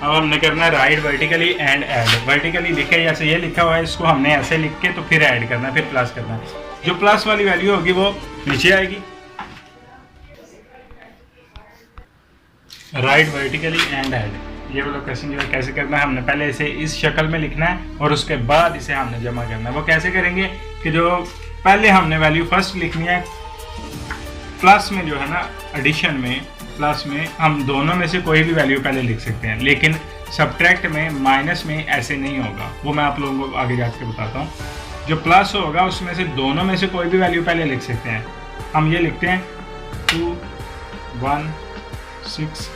अब हमने करना है right vertically and add. Vertically लिखे जैसे ये लिखा हुआ है, इसको हमने ऐसे लिख के तो फिर ऐड करना है, फिर प्लस करना है। जो प्लस वाली वैल्यू होगी वो नीचे आएगी। राइट वर्टिकली एंड ऐड, ये वाला क्वेश्चन जो है कैसे करना है, हमने पहले इसे इस शक्ल में लिखना है और उसके बाद इसे हमने जमा करना है। वो कैसे करेंगे कि जो पहले हमने वैल्यू फर्स्ट लिखनी है, प्लस में जो है ना एडिशन में, प्लस में हम दोनों में से कोई भी वैल्यू पहले लिख सकते हैं, लेकिन सब्ट्रैक्ट में माइनस में ऐसे नहीं होगा। वो मैं आप लोगों को आगे जाके बताता हूँ। जो प्लस होगा उसमें से दोनों में से कोई भी वैल्यू पहले लिख सकते हैं। हम ये लिखते हैं 2 1 6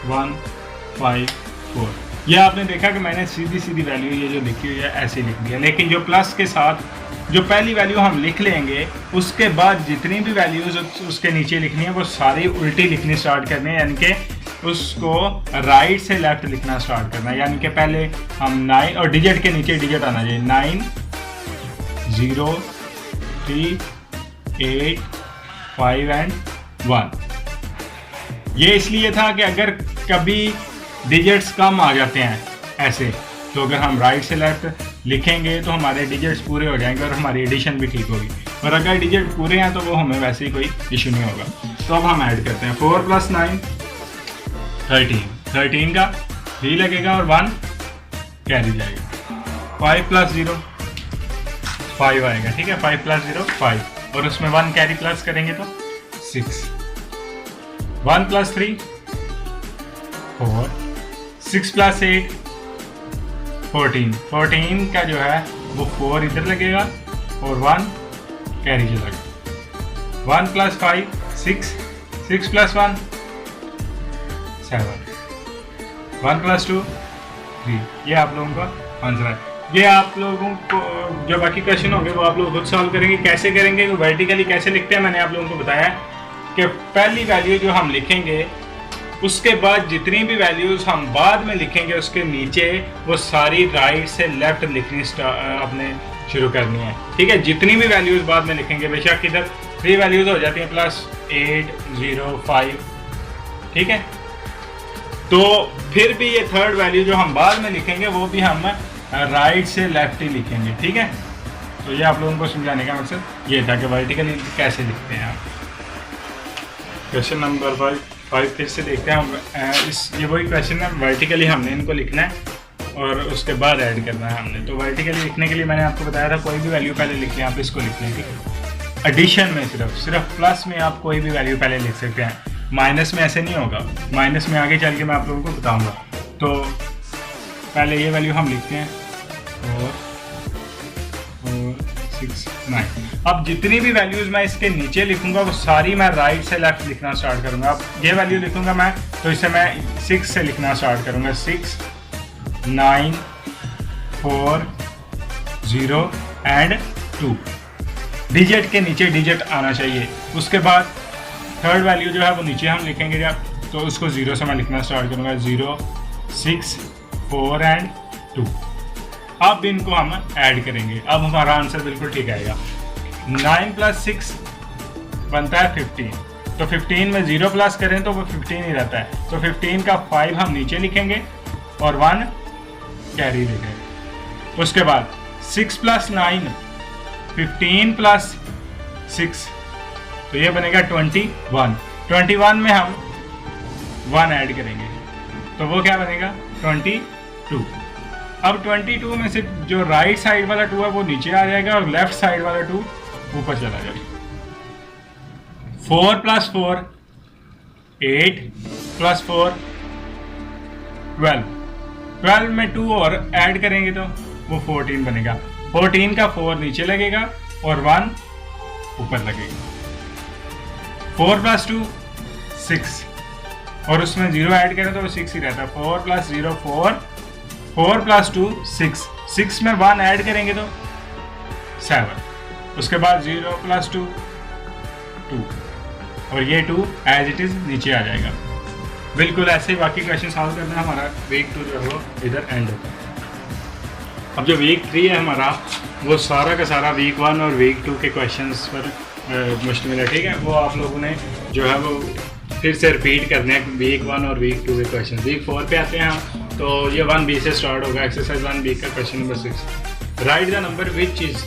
1 5 4। ये आपने देखा कि मैंने सीधी सीधी वैल्यू ये जो लिखी हुई है ऐसे लिख दिया, लेकिन जो प्लस के साथ जो पहली वैल्यू हम लिख लेंगे उसके बाद जितनी भी वैल्यूज उसके नीचे लिखनी है वो सारी उल्टी लिखनी स्टार्ट करनी है, यानी कि उसको राइट से लेफ्ट लिखना स्टार्ट करना है। यानी कि पहले हम 9 और डिजिट के नीचे डिजिट आना चाहिए, 9 0 3 8 5 एंड 1। ये इसलिए था कि अगर कभी डिजिट्स कम आ जाते हैं ऐसे, तो अगर हम राइट से लेफ्ट लिखेंगे तो हमारे डिजिट्स पूरे हो जाएंगे और हमारी एडिशन भी ठीक होगी। और अगर डिजिट पूरे हैं तो वो हमें वैसे ही कोई इशू नहीं होगा। तो अब हम ऐड करते हैं 4 + 9 13, 13 का 3 लगेगा और 1 कैरी जाएगा। 5 + 0 5 आएगा, ठीक है। 5 + 0 5 और उसमें 1 कैरी प्लस करेंगे तो 6। 1 + 3 4, 6 + 8 14, 14 का जो है वो 4 इधर लगेगा और 1 कैरी जाएगा। 1 + 5 6, 6 + 1 7, 1 + 2 3। ये आप लोगों का आंसर है। ये आप लोगों को जो बाकी क्वेश्चन होंगे वो आप लोग खुद सॉल्व करेंगे। कैसे करेंगे, वर्टिकली कैसे लिखते हैं मैंने आप लोगों को बताया कि पहली वैल्यू जो हम लिखेंगे उसके बाद जितनी भी वैल्यूज हम बाद में लिखेंगे उसके नीचे वो सारी राइट से लेफ्ट लिखनी अपने शुरू करनी है। ठीक है, जितनी भी वैल्यूज बाद में लिखेंगे, बेशक इधर 3 वैल्यूज हो जाती हैं +8 0 5। ठीक है, तो फिर भी ये थर्ड वैल्यू जो हम बाद में लिखेंगे वो भी हम राइट से लेफ्ट ही लिखेंगे। ठीक है, तो ये आप लोगों को समझाने का मकसद ये था कि वर्टिकली कैसे लिखते हैं आप। क्वेश्चन नंबर 5 फिर से देखते हैं हम। ये वही क्वेश्चन है, वर्टिकली हमने इनको लिखना है और उसके बाद ऐड करना है हमने। तो वर्टिकली लिखने के लिए मैंने आपको बताया था कोई भी वैल्यू पहले लिख लें, आप इसको लिख लें। ठीक है, एडिशन में सिर्फ प्लस में आप कोई भी वैल्यू पहले लिख सकते हैं, माइनस में ऐसे नहीं होगा। माइनस में आगे चल के मैं आप लोगों को बताऊंगा। तो पहले ये वैल्यू हम लिखते हैं 4 6 9। अब जितनी भी वैल्यूज़ मैं इसके नीचे लिखूंगा वो सारी मैं राइट से लेफ्ट लिखना स्टार्ट करूंगा। अब ये वैल्यू लिखूंगा मैं, तो इसे मैं 6 से लिखना स्टार्ट करूंगा। 6 9 4 0 एंड 2। डिजिट के नीचे डिजिट आना चाहिए। उसके बाद थर्ड वैल्यू जो है वो नीचे हम लिखेंगे जब, तो उसको 0 से मैं लिखना स्टार्ट करूंगा। 0 6 4 एंड 2। अब इनको हम ऐड करेंगे। अब हमारा आंसर बिल्कुल ठीक आएगा। 9 + 6 बनता है 15। तो 15 में 0 प्लस करें तो वो 15 ही रहता है। तो 15 का 5 हम नीचे लिखेंगे और 1 कैरी लिखेंगे। उसके बाद 6 + 9 15 + 6, तो ये बनेगा 21। 21 में हम 1 ऐड करेंगे तो वो क्या बनेगा 22। अब 22 में से जो राइट साइड वाला 2 है वो नीचे आ जाएगा और लेफ्ट साइड वाला 2 ऊपर चला जाएगा। 4 + 4 8 + 4 12। 12 में 2 और ऐड करेंगे तो वो 14 बनेगा। 14 का 4 नीचे लगेगा और 1 ऊपर लगेगा। 4 + 2 6 और उसमें 0 ऐड करें तो वो 6 ही रहता है। 4 + 0 4 4 + 2 6। 6 में 1 ऐड करेंगे तो 7। उसके बाद 0 + 2 2 और ये 2 एज इट इज़ नीचे आ जाएगा। बिल्कुल ऐसे ही बाकी क्वेश्चन सॉल्व करना है। हमारा वीक 2 जो है वो इधर एंड होता है। अब जो वीक 3 है हमारा वो सारा का सारा वीक 1 और वीक 2 के क्वेश्चंस पर मुश्तमिल है। ठीक है, वो आप लोगों ने जो है वो फिर से रिपीट करने हैं वीक 1 और वीक 2 के क्वेश्चन। वीक 4 पे आते हैं हम, तो ये 1B से स्टार्ट होगा। एक्सरसाइज 1B का question number 6। Right the number which is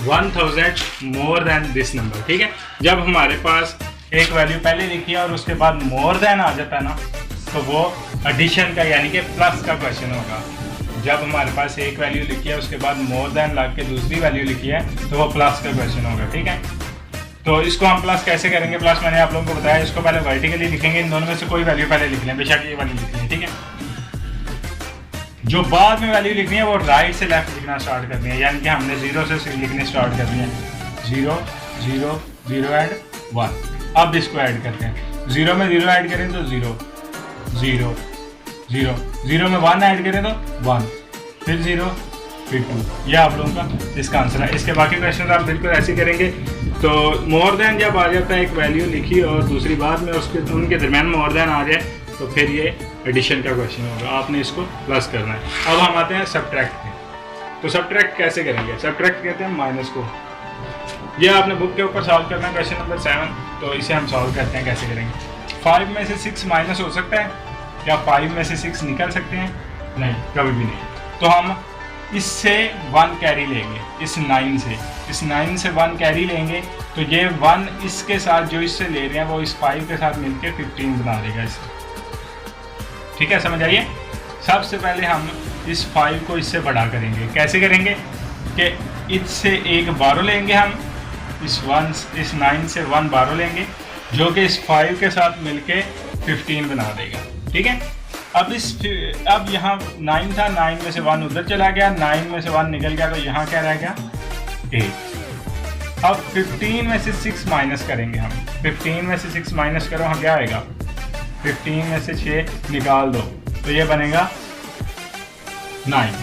1000 more than this number. ठीक है, जब हमारे पास एक वैल्यू पहले लिखी है और उसके बाद मोर देन आ जाता है ना, तो वो एडिशन का यानी कि प्लस का क्वेश्चन होगा। जब हमारे पास एक वैल्यू लिखी है उसके बाद मोर देन लग के दूसरी वैल्यू लिखी है तो वो प्लस का क्वेश्चन होगा। ठीक है, तो इसको हम प्लस कैसे करेंगे? प्लस मैंने आप लोगों को बताया, इसको पहले वर्टिकली लिखेंगे। इन दोनों में से कोई वैल्यू पहले लिख लें, बेशक ये वाली लिख लें। ठीक है, जो बाद में वैल्यू लिखनी है वो राइट से लेफ्ट लिखना स्टार्ट करनी है, यानी कि हमने 0 से लिखने स्टार्ट करनी है। 0 0 0 एंड 1। अब इसको ऐड करते हैं। 0 में 0 ऐड करें तो 0 0 0 0 में 1 ऐड करें तो 1, फिर 0 फिर 2। ये आप लोगों का इसका आंसर है। इसके बाकी क्वेश्चन आप बिल्कुल ऐसे करेंगे। तो मोर देन जब आ जाता है, एक वैल्यू लिखी और दूसरी बाद में उसके उनके दरमियान मोर देन आ जाए, तो फिर ये एडिशन का क्वेश्चन होगा। आपने इसको प्लस करना है। अब हम आते हैं सब्ट्रैक्ट पे। तो सब्ट्रैक्ट कैसे करेंगे? सब्ट्रैक्ट कहते हैं माइनस को। ये आपने बुक के ऊपर सॉल्व करना है, क्वेश्चन नंबर 7। तो इसे हम सॉल्व करते हैं। कैसे करेंगे? 5 में से 6 माइनस हो सकता है? क्या 5 में से 6 निकल सकते हैं? नहीं, कभी भी नहीं। तो हम इससे 1 कैरी लेंगे, इस 9 से। इस 9 से 1 कैरी लेंगे तो ये 1 इसके साथ जो इससे ले रहे हैं वो इस 5 के साथ मिलके 15 बना देगा इससे। ठीक है, समझ आइए। सबसे पहले हम इस 5 को इससे बड़ा करेंगे। कैसे करेंगे? कि इससे एक बारो लेंगे हम, इस 9 से 1 बारो लेंगे जो कि इस 5 के साथ मिलके 15 बना देगा। ठीक है, अब यहाँ 9 था, 9 में से 1 उधर चला गया, 9 में से 1 निकल गया, तो यहाँ क्या रह गया 8। अब 15 में से 6 माइनस करेंगे हम। 15 में से 6 माइनस करो, हम क्या आएगा? 15 में से 6 निकाल दो तो ये बनेगा 9।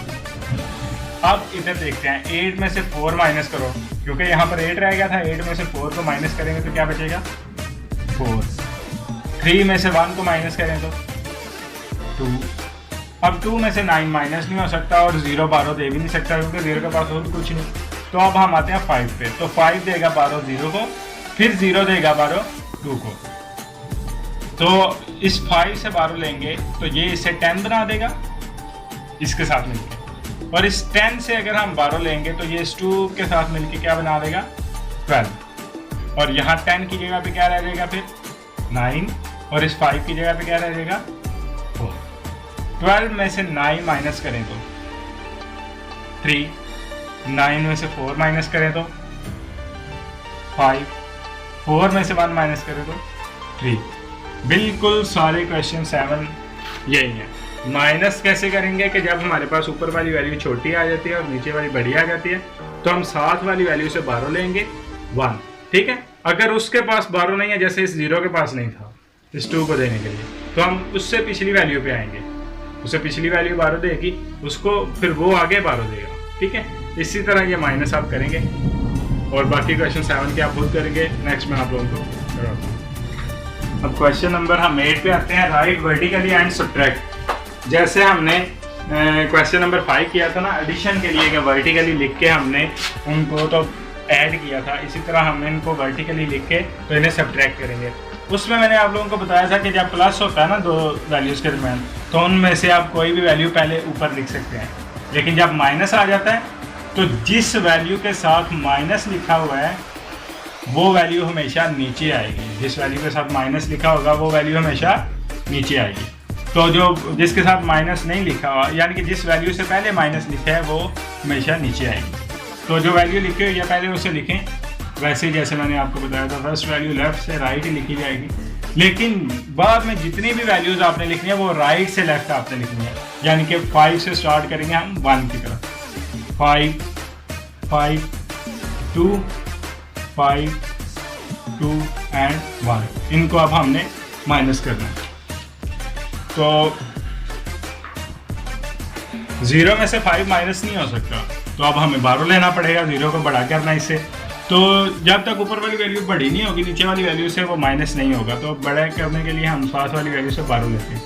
अब इधर देखते हैं, 8 में से 4 माइनस करो, क्योंकि यहाँ पर 8 रह गया था। 8 में से 4 को माइनस करेंगे तो क्या बचेगा? 4। 3 में से 1 को माइनस करें तो 2। अब 2 में से 9 माइनस नहीं हो सकता और 0 12 दे भी नहीं सकता क्योंकि 0 के पास और कुछ नहीं। तो अब हम आते हैं 5 पे। तो 5 देगा 12 0 को, फिर 0 देगा 12 2 को। तो इस 5 से 12 लेंगे तो ये इसे 10 बना देगा इसके साथ मिलके, और इस 10 से अगर हम 12 लेंगे तो ये इस 2 के साथ मिलके क्या बना देगा 12। और यहाँ 10 की जगह पे क्या रह जाएगा फिर 9, और इस 5 की जगह पे क्या रह जाएगा 4। 12 में से 9 माइनस करें तो 3, 9 में से 4 माइनस करें तो 5, 4 में से 1 माइनस करें तो 3। बिल्कुल सारे क्वेश्चन 7 यही है। माइनस कैसे करेंगे कि जब हमारे पास ऊपर वाली वैल्यू छोटी आ जाती है और नीचे वाली बड़ी आ जाती है तो हम साथ वाली वैल्यू से 12 लेंगे 1, ठीक है। अगर उसके पास 12 नहीं है, जैसे इस 0 के पास नहीं था इस 2 को देने के लिए, तो हम उससे पिछली वैल्यू पे आएंगे, उसे पिछली वैल्यू 12 देगी उसको, फिर वो आगे 12 देगा, ठीक है। इसी तरह ये माइनस आप करेंगे और बाकी क्वेश्चन 7 के आप खुद करेंगे। नेक्स्ट में आप लोगों को कराता हूँ। अब क्वेश्चन नंबर हम 8 पे आते हैं, राइट वर्टिकली एंड सब्ट्रैक्ट। जैसे हमने क्वेश्चन नंबर 5 किया था ना एडिशन के लिए, कि वर्टिकली लिख के हमने उनको तो ऐड किया था, इसी तरह हमने इनको वर्टिकली लिख के तो इन्हें सब्ट्रैक्ट करेंगे। उसमें मैंने आप लोगों को बताया था कि जब प्लस होता है ना दो वैल्यूज़ के दरम्यान, तो उनमें से आप कोई भी वैल्यू पहले ऊपर लिख सकते हैं, लेकिन जब माइनस आ जाता है तो जिस वैल्यू के साथ माइनस लिखा हुआ है वो वैल्यू हमेशा नीचे आएगी। जिस वैल्यू के साथ माइनस लिखा होगा वो वैल्यू हमेशा नीचे आएगी। तो जो जिसके साथ माइनस नहीं लिखा हुआ, यानी कि जिस वैल्यू से पहले माइनस लिखा है वो हमेशा नीचे आएगी। तो जो वैल्यू लिखी हुई है पहले उसे लिखें, वैसे ही जैसे मैंने आपको बताया था फर्स्ट वैल्यू लेफ्ट से राइट ही लिखी जाएगी, लेकिन बाद में जितनी भी वैल्यूज़ आपने लिखनी है वो राइट से लेफ्ट आपने लिखनी है। यानी कि 5 से स्टार्ट करेंगे हम 1 की तरफ, 5 5 2 5 2 एंड 1, इनको अब हमने माइनस करना है। तो 0 में से 5 माइनस नहीं हो सकता, तो अब हमें 12 लेना पड़ेगा, 0 को बड़ा करना इससे। तो जब तक ऊपर वाली वैल्यू बड़ी नहीं होगी नीचे वाली वैल्यू से वो माइनस नहीं होगा, तो बड़ा करने के लिए हम साथ वाली वैल्यू से 12 लेते हैं।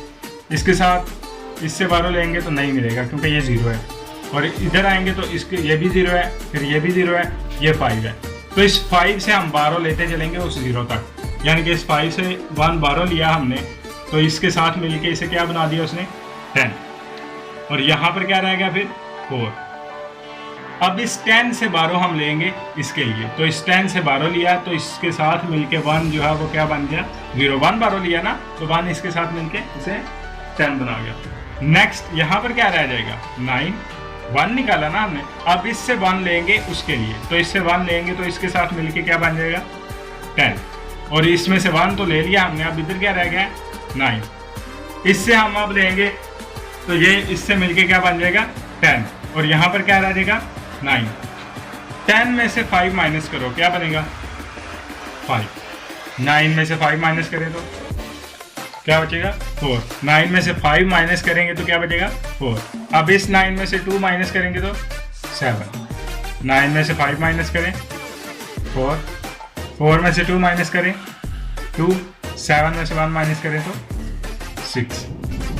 इसके साथ इससे 12 लेंगे तो नहीं मिलेगा क्योंकि ये 0 है, और इधर आएंगे तो इसके ये भी 0 है, फिर ये भी 0 है, ये 5 है। तो इस 5 से हम 12 लेते चलेंगे उस 0 तक, यानी कि इस 5 से 1 12 लिया हमने, तो इसके साथ मिलके इसे क्या बना दिया उसने 10, और यहाँ पर क्या रहेगा फिर 4। अब इस 10 से 12 हम लेंगे इसके लिए, तो इस 10 से 12 लिया तो इसके साथ मिलके 1 जो है वो क्या बन गया 0। 1 12 लिया ना, तो 1 इसके साथ मिलके इसे 10 बना गया। नेक्स्ट यहाँ पर क्या रह जाएगा 9, 1 निकाला ना हमने, अब इससे 1 लेंगे उसके लिए, तो इससे 1 लेंगे तो इसके साथ मिलके क्या बन जाएगा 10, और इसमें से 1 तो ले लिया हमने, अब इधर क्या रह गया 9। इससे हम अब लेंगे तो ये इससे मिलके क्या बन जाएगा 10, और यहाँ पर क्या रह जाएगा 9। 10 में से 5 माइनस करो, क्या बनेगा 5। 9 में से 5 माइनस करें तो क्या बचेगा 4। 9 में से 5 माइनस करेंगे तो क्या बचेगा 4। अब इस 9 में से 2 माइनस करेंगे तो 7। 9 में से 5 माइनस करें 4, 4 में से 2 माइनस करें 2, 7 में से 1 माइनस करें तो 6।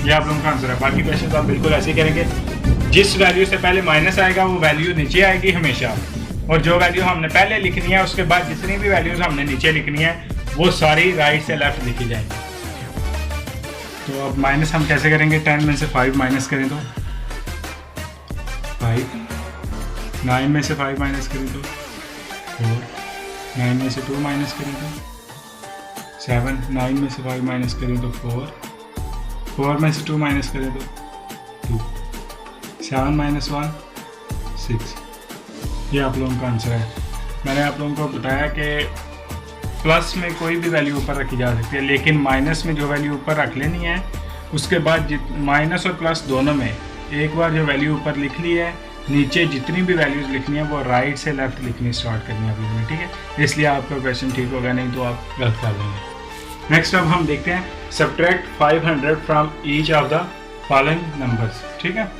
ये आप लोगों का आंसर है। बाकी क्वेश्चन तो आप बिल्कुल ऐसे ही करेंगे, जिस वैल्यू से पहले माइनस आएगा वो वैल्यू नीचे आएगी हमेशा, और जो वैल्यू हमने पहले लिखनी है उसके बाद जितनी भी वैल्यूज हमने नीचे लिखनी है वो सारी राइट से लेफ्ट लिखी जाएंगी। तो अब माइनस हम कैसे करेंगे, 10 में से 5 माइनस करें तो 5, 9 में से 5 माइनस करें तो 4, 9 में से 2 माइनस करें तो 7, 9 में से 5 माइनस करें तो 4, 4 में से 2 माइनस करें तो 2, 7 माइनस 1 6। ये आप लोगों का आंसर है। मैंने आप लोगों को बताया कि प्लस में कोई भी वैल्यू ऊपर रखी जा सकती है, लेकिन माइनस में जो वैल्यू ऊपर रख लेनी है उसके बाद माइनस और प्लस दोनों में एक बार जो वैल्यू ऊपर लिख ली है, नीचे जितनी भी वैल्यूज़ लिखनी है वो राइट से लेफ्ट लिखनी स्टार्ट करनी है आप लोगों ने, ठीक है। इसलिए आपका क्वेश्चन ठीक होगा, नहीं तो आप गलत कर देंगे। नेक्स्ट अब हम देखते हैं subtract 500 from each of the following numbers, ठीक है।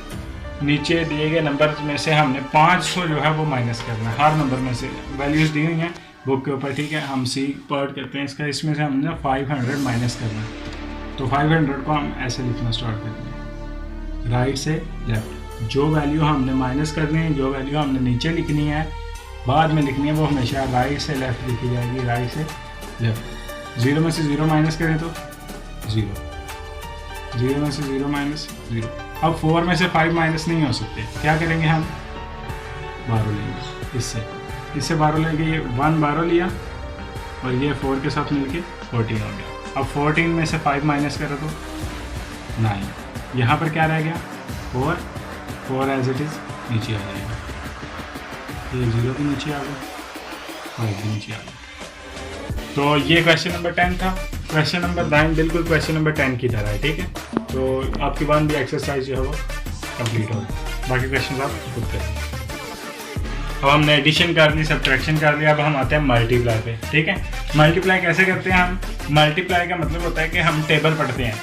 नीचे दिए गए नंबर में से हमने 500 जो है वो माइनस करना है, हर नंबर में से वैल्यूज़ दी हुई हैं बुक के ऊपर, ठीक है। हम सी पार्ट करते हैं इसका, इसमें से हमने 500 माइनस करना है। तो 500 को हम ऐसे लिखना स्टार्ट करेंगे, राइट से लेफ्ट। जो वैल्यू हमने माइनस करनी है, जो वैल्यू हमने नीचे लिखनी है, बाद में लिखनी है, वो हमेशा राइट से लेफ्ट लिखी जाएगी, राइट से लेफ्ट। 0 में से 0 माइनस करें तो 0, 0 में से 0 माइनस 0। अब 4 में से 5 माइनस नहीं हो सकते, क्या करेंगे हम, 12 लेंगे, इससे 12 लेंगे। ये 1 12 लिया और ये 4 के साथ मिलके 14 हो गया। अब 14 में से 5 माइनस करो तो 9। यहाँ पर क्या रह गया, 4 एज इट इज़ नीचे आ जाएगा। ये 0 भी नीचे आ गया, 5 भी नीचे आ गया। तो ये क्वेश्चन नंबर 10 था। क्वेश्चन नंबर 9 बिल्कुल क्वेश्चन नंबर 10 की तरह है, ठीक है। तो आपकी 1 भी एक्सरसाइज जो है वो कंप्लीट हो गई, बाकी क्वेश्चन आप खुद करेंगे। अब हमने एडिशन कर ली, सब्ट्रैक्शन कर लिया, अब हम आते हैं मल्टीप्लाई पे, ठीक है। मल्टीप्लाई कैसे करते हैं हम, मल्टीप्लाई का मतलब होता है कि हम टेबल पढ़ते हैं,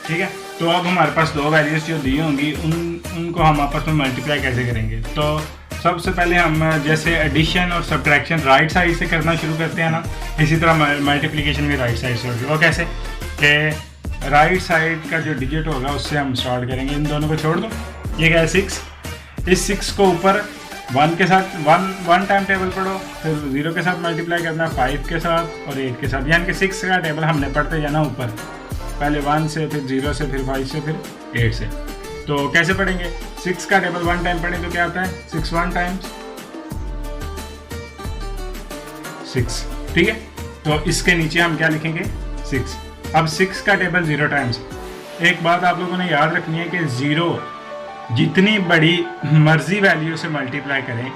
ठीक है। तो अब हमारे पास 2 वैल्यूज जो दी होंगी उनको हम आपस में मल्टीप्लाई कैसे करेंगे। तो सबसे पहले हम जैसे एडिशन और सब्ट्रैक्शन राइट साइड से करना शुरू करते हैं ना, इसी तरह मल्टीप्लिकेशन भी राइट साइड से होगी। वो कैसे कि राइट साइड का जो डिजिट होगा उससे हम स्टार्ट करेंगे, इन दोनों को छोड़ दो। ये क्या है 6, इस 6 को ऊपर 1 के साथ 1 टाइम टेबल पढ़ो, फिर 0 के साथ मल्टीप्लाई करना, 5 के साथ और 8 के साथ, यानी कि 6 का टेबल हमने पढ़ते जाना ऊपर, पहले 1 से, फिर 0 से, फिर 5 से, फिर 8 से। तो कैसे पढ़ेंगे, 6 का टेबल 1 टाइम पढ़ें तो क्या आता है 6 1 टाइम्स 6, ठीक है। तो इसके नीचे हम क्या लिखेंगे 6। अब 6 का टेबल 0 टाइम्स। एक बात आप लोगों ने याद रखनी है कि 0 जितनी बड़ी मर्जी वैल्यू से मल्टीप्लाई करें,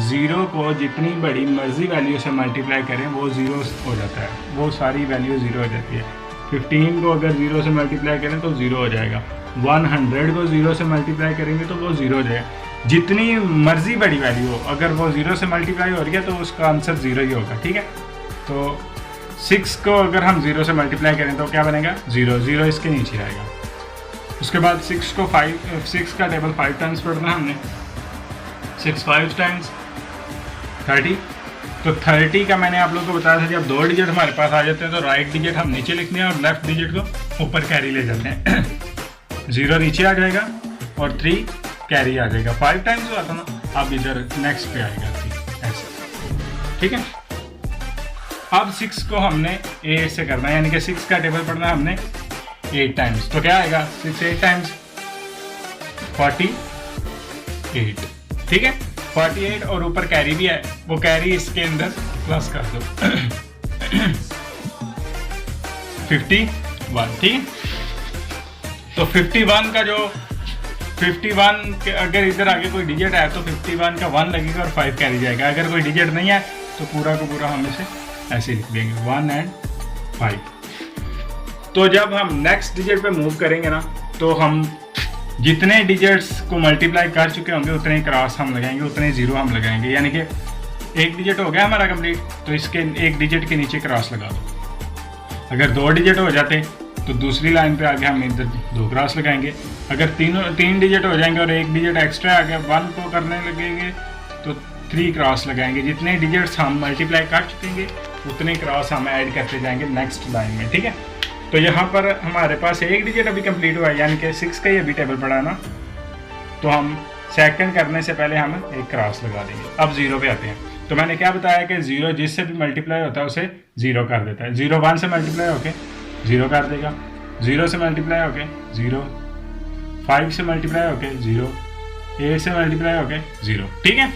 0 को जितनी बड़ी मर्जी वैल्यू से मल्टीप्लाई करें वो 0 हो जाता है, वो सारी वैल्यू 0 हो जाती है। 15 को अगर 0 से मल्टीप्लाई करें तो 0 हो जाएगा, 100 को 0 से मल्टीप्लाई करेंगे तो वो 0 हो जाएगा। जितनी मर्जी बड़ी वैल्यू हो, अगर वो 0 से मल्टीप्लाई हो रही है तो उसका आंसर 0 ही होगा, ठीक है। तो 6 को अगर हम 0 से मल्टीप्लाई करें तो क्या बनेगा 0, 0 इसके नीचे आएगा। उसके बाद 6 का टेबल 5 टाइम्स पढ़ना है हमने, 6 5 टाइम्स 30। तो 30 का मैंने आप लोगों को बताया था, जब 2 डिजिट हमारे पास आ जाते हैं तो राइट डिजिट हम नीचे लिखते हैं और लेफ्ट डिजिट को ऊपर कैरी ले जाते हैं। 0 नीचे आ जाएगा और 3 कैरी आ जाएगा। 5 टाइम्स हुआ था ना, अब इधर नेक्स्ट पे आएगा 3, ऐसे, ठीक है। अब 6 को हमने 8 से करना है, यानी कि 6 का टेबल पढ़ना है हमने 8 टाइम्स। तो क्या आएगा 6 8 टाइम्स 48, ठीक है। 48 और ऊपर कैरी भी है, वो कैरी इसके अंदर प्लस कर दो 51, ठीक। तो 51 का जो 51 के अगर इधर आगे कोई डिजिट है तो 51 का 1 लगेगा और 5 कैरी जाएगा। अगर कोई डिजिट नहीं है तो पूरा का पूरा हम इसे ऐसे लिख देंगे 1 and 5। तो जब हम नेक्स्ट डिजिट पे मूव करेंगे ना, तो हम जितने डिजिट्स को मल्टीप्लाई कर चुके होंगे उतने ही क्रॉस हम लगाएंगे, उतने 0 हम लगाएंगे। यानी कि 1 डिजिट हो गया हमारा कंप्लीट, तो इसके 1 डिजिट के नीचे क्रॉस लगा दो। अगर 2 डिजिट हो जाते तो दूसरी लाइन पे आगे हम इधर 2 क्रॉस लगाएंगे। अगर 3 डिजिट हो जाएंगे और 1 डिजिट एक्स्ट्रा आगे 1 को करने लगेंगे तो 3 क्रॉस लगाएंगे। जितने डिजिट्स हम मल्टीप्लाई कर चुकेंगे उतने क्रॉस हम ऐड करते जाएंगे नेक्स्ट लाइन में, ठीक है। तो यहाँ पर हमारे पास 1 डिजिट अभी कंप्लीट हुआ है, यानी कि 6 का ही अभी टेबल पड़ा है ना, तो हम सेकंड करने से पहले हम 1 क्रॉस लगा देंगे। अब 0 पे आते हैं। तो मैंने क्या बताया कि 0 जिससे भी मल्टीप्लाई होता है उसे 0 कर देता है। 0 1 से मल्टीप्लाई होके 0 कर देगा, 0 से मल्टीप्लाई होके 0, 5 से मल्टीप्लाई होके 0, 8 से मल्टीप्लाई होके 0, ठीक है।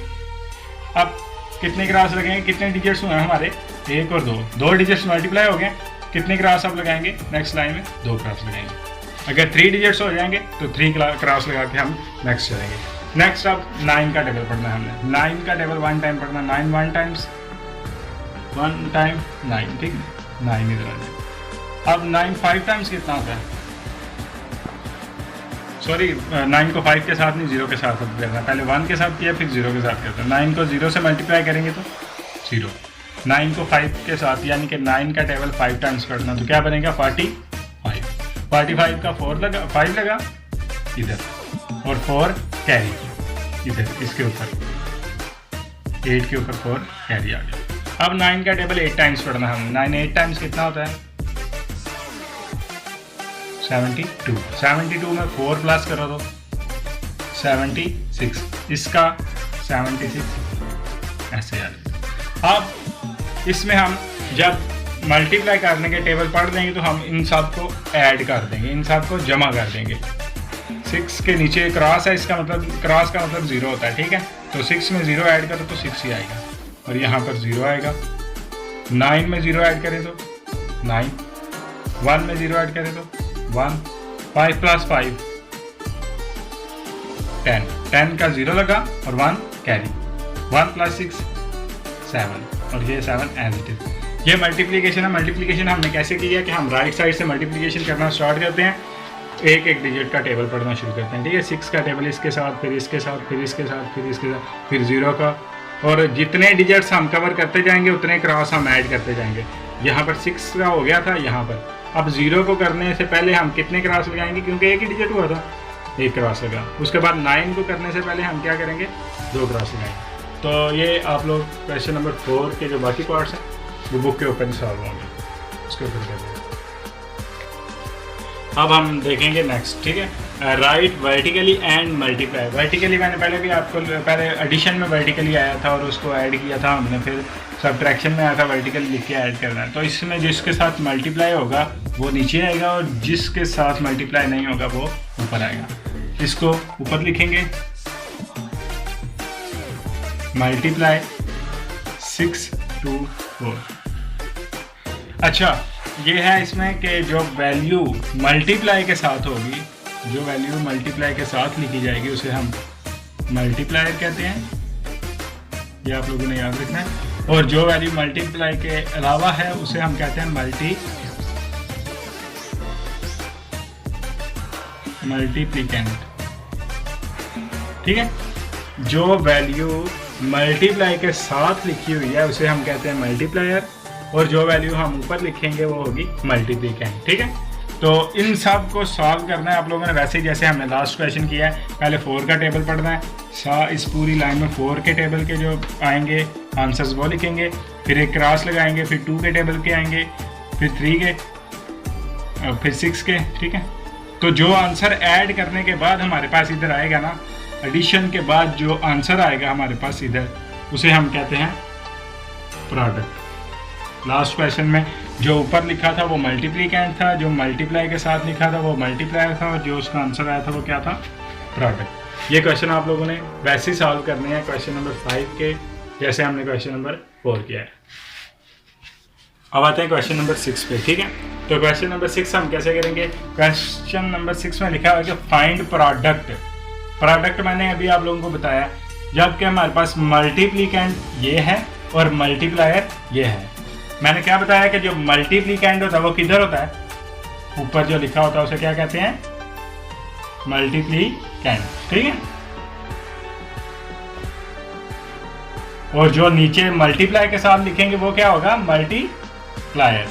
अब कितने क्रॉस लगेंगे, कितने डिजिट्स हुए हैं हमारे 1 और 2 डिजिट्स मल्टीप्लाई हो गए, कितने क्रॉस अब लगाएंगे नेक्स्ट लाइन में 2 क्रॉस लगाएंगे। अगर 3 डिजिट्स हो जाएंगे तो 3 क्रॉस लगा के हम नेक्स्ट चलेंगे। नेक्स्ट अब 9 का टेबल पढ़ना है हमने। 9 का टेबल 1 टाइम पढ़ना, 9 1 टाइम्स 1 टाइम 9, ठीक है, 9 इधर आ जाए। अब 9 5 टाइम्स कितना होता है, सॉरी 9 को 5 के साथ नहीं 0 के साथ करना, पहले 1 के साथ किया फिर 0 के साथ करते हैं। 9 को 0 से मल्टीप्लाई करेंगे तो 0, 9 को 5 के साथ, यानी कि 9 का टेबल 5 टाइम्स पढ़ना, तो क्या बनेगा 45। 45 का 5 लगा इधर और 4 कैरी इधर, इसके ऊपर 8 के ऊपर 4 कैरी आ गया। अब 9 का टेबल 8 टाइम्स पढ़ना है। 9 8 टाइम्स कितना होता है? 72। 72 में 4 प्लस करो तो 76, इसका 76 ऐसे यार। अब इसमें हम जब मल्टीप्लाई करने के टेबल पढ़ देंगे तो हम इन सब को ऐड कर देंगे, इन सब को जमा कर देंगे। 6 के नीचे क्रॉस है, इसका मतलब क्रॉस का मतलब 0 होता है, ठीक है। तो 6 में 0 ऐड करो तो 6 ही आएगा और यहाँ पर 0 आएगा। 9 में 0 ऐड करें तो 9, 1 में 0 ऐड करें तो 1, 5 प्लस 5 10, 10 का 0 लगा और 1 कैरी, 1 प्लस 6 7 और ये 7 एज इट इज। ये मल्टीप्लिकेशन है। मल्टीप्लिकेशन हमने कैसे किया कि हम राइट साइड से मल्टीप्लिकेशन करना स्टार्ट करते हैं, एक एक डिजिट का टेबल पढ़ना शुरू करते हैं, ठीक है। 6 का टेबल इसके साथ, फिर इसके साथ, फिर इसके साथ, फिर इसके साथ, फिर 0 का, और जितने डिजिट्स हम कवर करते जाएंगे उतने क्रॉस हम ऐड करते जाएंगे। यहाँ पर 6 का हो गया था, यहाँ पर अब 0 को करने से पहले हम कितने क्रॉस लगाएंगे, क्योंकि एक ही डिजिट हुआ था, एक क्रॉस लगा। उसके बाद 9 को करने से पहले हम क्या करेंगे, 2 क्रॉस लगाएंगे। तो ये आप लोग क्वेश्चन नंबर 4 के जो बाकी पार्ट्स हैं वो बुक के ऊपर सॉल्व होंगे, उसके ऊपर कर देंगे। अब हम देखेंगे नेक्स्ट, ठीक है। Right vertically and multiply. Vertically मैंने पहले भी आपको, पहले एडिशन में वर्टिकली आया था और उसको ऐड किया था हमने, फिर सब्ट्रैक्शन में आया था वर्टिकली लिख के ऐड करना है। तो इसमें जिसके साथ मल्टीप्लाई होगा वो नीचे आएगा और जिसके साथ मल्टीप्लाई नहीं होगा वो ऊपर आएगा। इसको ऊपर लिखेंगे, मल्टीप्लाई 6 2 4। अच्छा, ये है इसमें कि जो वैल्यू मल्टीप्लाई के साथ होगी, जो वैल्यू मल्टीप्लाई के साथ लिखी जाएगी उसे हम मल्टीप्लायर कहते हैं, ये आप लोगों ने याद रखना है। और जो वैल्यू मल्टीप्लाई के अलावा है उसे हम कहते हैं मल्टीप्लिकेंट, ठीक है। जो वैल्यू मल्टीप्लाई के साथ लिखी हुई है उसे हम कहते हैं मल्टीप्लायर, और जो वैल्यू हम ऊपर लिखेंगे वो होगी मल्टीप्लिकेंट, ठीक है। तो इन सब को सॉल्व करना है आप लोगों ने वैसे ही जैसे हमने लास्ट क्वेश्चन किया है। पहले 4 का टेबल पढ़ना है, इस पूरी लाइन में 4 के टेबल के जो आएंगे आंसर्स वो लिखेंगे, फिर एक क्रॉस लगाएंगे, फिर 2 के टेबल के आएंगे, फिर 3 के, फिर 6 के, ठीक है। तो जो आंसर ऐड करने के बाद हमारे पास इधर आएगा ना, एडिशन के बाद जो आंसर आएगा हमारे पास इधर, उसे हम कहते हैं प्रोडक्ट। लास्ट क्वेश्चन में जो ऊपर लिखा था वो मल्टीप्लिकेंट था, जो मल्टीप्लाई के साथ लिखा था वो मल्टीप्लायर था, और जो उसका आंसर आया था वो क्या था, प्रोडक्ट। ये क्वेश्चन आप लोगों ने वैसे ही सॉल्व करने हैं क्वेश्चन नंबर 5 के, जैसे हमने क्वेश्चन नंबर 4 किया है। अब आते हैं क्वेश्चन नंबर 6 पे, ठीक है। तो क्वेश्चन नंबर 6 हम कैसे करेंगे। क्वेश्चन नंबर 6 में लिखा हुआ है कि फाइंड प्रोडक्ट। प्रोडक्ट मैंने अभी आप लोगों को बताया, जबकि हमारे पास मल्टीप्लिकेंट ये है और मल्टीप्लायर ये है। मैंने क्या बताया कि जो मल्टीप्लिकेंट होता है वो किधर होता है, ऊपर जो लिखा होता है उसे क्या कहते हैं, मल्टीप्लिकेंट, ठीक है। और जो नीचे मल्टीप्लाई के साथ लिखेंगे वो क्या होगा, मल्टीप्लायर।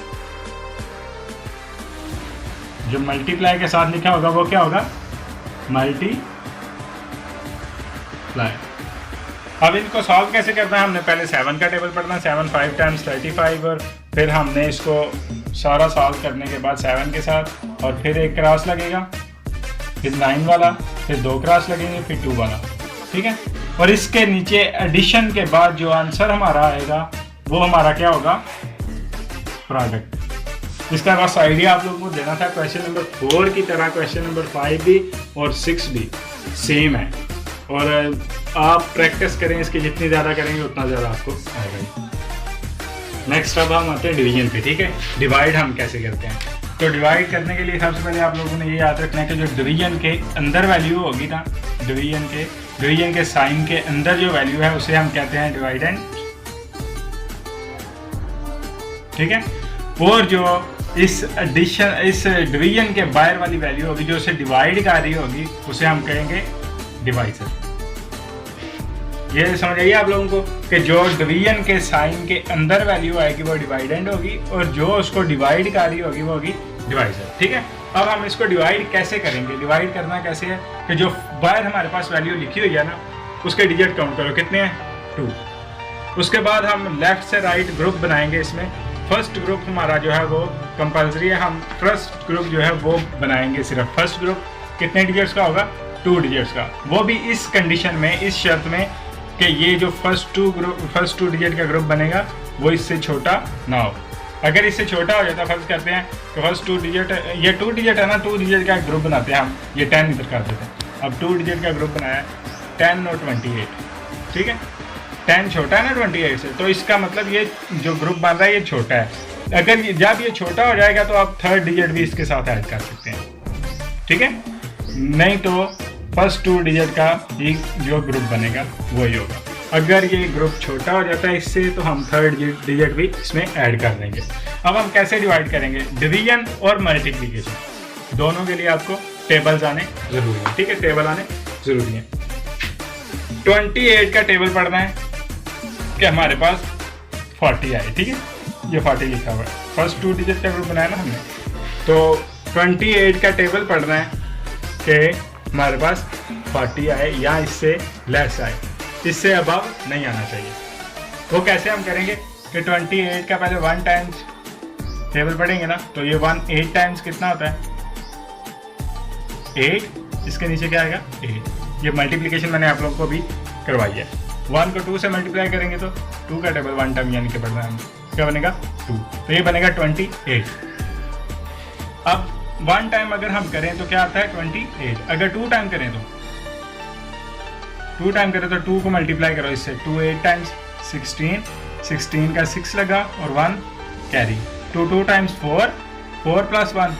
जो मल्टीप्लाई के साथ लिखा होगा वो क्या होगा, मल्टीप्लायर। अब इनको सॉल्व कैसे करना है, हमने पहले 7 का टेबल पढ़ना, 7 5 टाइम्स 35, और फिर हमने इसको सारा सॉल्व करने के बाद 7 के साथ, और फिर एक क्रॉस लगेगा, फिर 9 वाला, फिर 2 क्रॉस लगेंगे, फिर 2 वाला, ठीक है। और इसके नीचे एडिशन के बाद जो आंसर हमारा आएगा वो हमारा क्या होगा, प्रोडक्ट। इसका बस आइडिया आप लोगों को देना था। क्वेश्चन नंबर 4 की तरह क्वेश्चन नंबर 5 भी और 6 भी सेम है, और आप प्रैक्टिस करें इसकी, जितनी ज़्यादा करेंगे उतना ज़्यादा आपको आएगा। नेक्स्ट अब हम आते हैं डिवीजन पे, ठीक है। डिवाइड हम कैसे करते हैं, तो डिवाइड करने के लिए सबसे पहले आप लोगों ने ये याद रखना है कि जो डिवीजन के अंदर वैल्यू होगी ना, डिवीजन के साइन के अंदर जो वैल्यू है उसे हम कहते हैं डिवाइडेंड, ठीक है। और जो इस डिवीजन के बाहर वाली वैल्यू होगी जो उसे डिवाइड कर रही होगी उसे हम कहेंगे डिवाइजर। ये समझ आइए आप लोगों को कि जो डिवीजन के साइन के अंदर वैल्यू आएगी वो डिवाइडेंड होगी, और जो उसको डिवाइड कर रही होगी वो होगी डिवाइजर, ठीक है। अब हम इसको डिवाइड कैसे करेंगे, डिवाइड करना कैसे है कि जो बाहर हमारे पास वैल्यू लिखी हुई है ना उसके डिजिट काउंट करो, कितने हैं, 2। उसके बाद हम लेफ्ट से राइट ग्रुप बनाएंगे। इसमें फर्स्ट ग्रुप हमारा जो है वो कंपलसरी है, हम फर्स्ट ग्रुप जो है वो बनाएंगे। सिर्फ फर्स्ट ग्रुप कितने डिजिट्स का होगा? 2 डिजिट्स का, वो भी इस कंडीशन में, इस शर्त में कि ये जो फर्स्ट टू डिजिट का ग्रुप बनेगा वो इससे छोटा ना हो। अगर इससे छोटा हो जाता, फर्ज करते हैं कि फर्स्ट 2 डिजिट, ये 2 डिजिट है ना, 2 डिजिट का ग्रुप बनाते हैं हम, ये 10 इधर कर देते हैं। अब 2 डिजिट का ग्रुप बनाया 10 और 28, ठीक है, 10 छोटा है ना 28 से, तो इसका मतलब ये जो ग्रुप बन रहा है ये छोटा है। अगर जब ये छोटा हो जाएगा तो आप थर्ड डिजिट भी इसके साथ ऐड कर सकते हैं, ठीक है। नहीं तो फर्स्ट 2 डिजिट का ही जो ग्रुप बनेगा वही होगा। अगर ये ग्रुप छोटा हो जाता है इससे तो हम थर्ड डिजिट भी इसमें ऐड कर देंगे। अब हम कैसे डिवाइड करेंगे? डिवीजन और मल्टीप्लिकेशन दोनों के लिए आपको टेबल्स आने जरूरी है, ठीक है, टेबल आने जरूरी है। 28 का टेबल पढ़ना है कि हमारे पास 40 आए, ठीक है, ये 40 लिखा हुआ है, फर्स्ट 2 डिजिट का ग्रुप बनाया ना हमने, तो 28 का टेबल पढ़ना है कि हमारे पास 40 आए या इससे लेस आए, इससे अबव नहीं आना चाहिए। वो कैसे हम करेंगे कि 28 का पहले 1 टाइम्स टेबल पढ़ेंगे ना, तो ये 1 8 टाइम्स कितना होता है? 8, इसके नीचे क्या आएगा? 8। ये मल्टीप्लिकेशन मैंने आप लोगों को भी करवाई है। 1 को 2 से मल्टीप्लाई करेंगे तो 2 का टेबल 1 टाइम यानी कि पढ़ना है, क्या बनेगा? 2, तो ये बनेगा 28। अब 1 टाइम अगर हम करें तो क्या आता है? 28। अगर 2 टाइम करें तो 2 को मल्टीप्लाई करो इससे, 2 8 टाइम्स 16 का 6 लगा और 1 कैरी, 2 टाइम्स 4 प्लस 1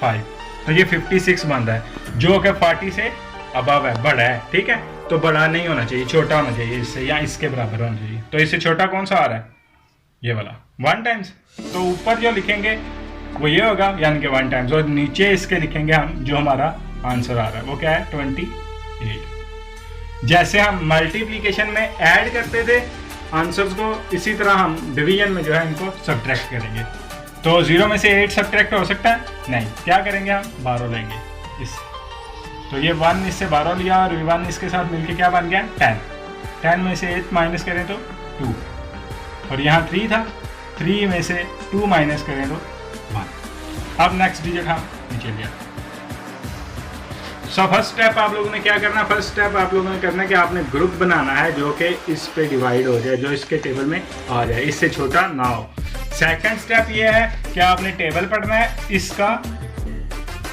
5, तो ये 56 बनता है, जो कि 40 से अबव है, बड़ा है, ठीक है। तो बड़ा नहीं होना चाहिए, छोटा होना चाहिए इससे, या इसके बराबर होना चाहिए। तो इससे छोटा कौन सा आ रहा है? ये वाला 1 टाइम्स, तो ऊपर जो लिखेंगे वो ये होगा, यानी कि 1 टाइम्स, और नीचे इसके लिखेंगे हम जो हमारा आंसर आ रहा है वो क्या है? 28। जैसे हम मल्टीप्लिकेशन में ऐड करते थे आंसर्स को, इसी तरह हम डिवीजन में जो है इनको सब्ट्रैक्ट करेंगे। तो 0 में से 8 सब्ट्रैक्ट हो सकता है? नहीं। क्या करेंगे हम? 12 लेंगे इस, तो ये 1 इससे 12 लिया और 1 इसके साथ मिलके क्या बन गया? 10। 10 में से 8 माइनस करें तो 2, और यहाँ 3 था, 3 में से 2 माइनस करें तो 1। अब नेक्स्ट डिजिट हम नीचे लिया। सो फर्स्ट स्टेप आप लोगों ने क्या करना है? फर्स्ट स्टेप आप लोगों ने करना है कि आपने ग्रुप बनाना है जो कि इस पे डिवाइड हो जाए, जो इसके टेबल में आ जाए, इससे छोटा ना हो। सेकंड स्टेप ये है कि आपने टेबल पढ़ना है इसका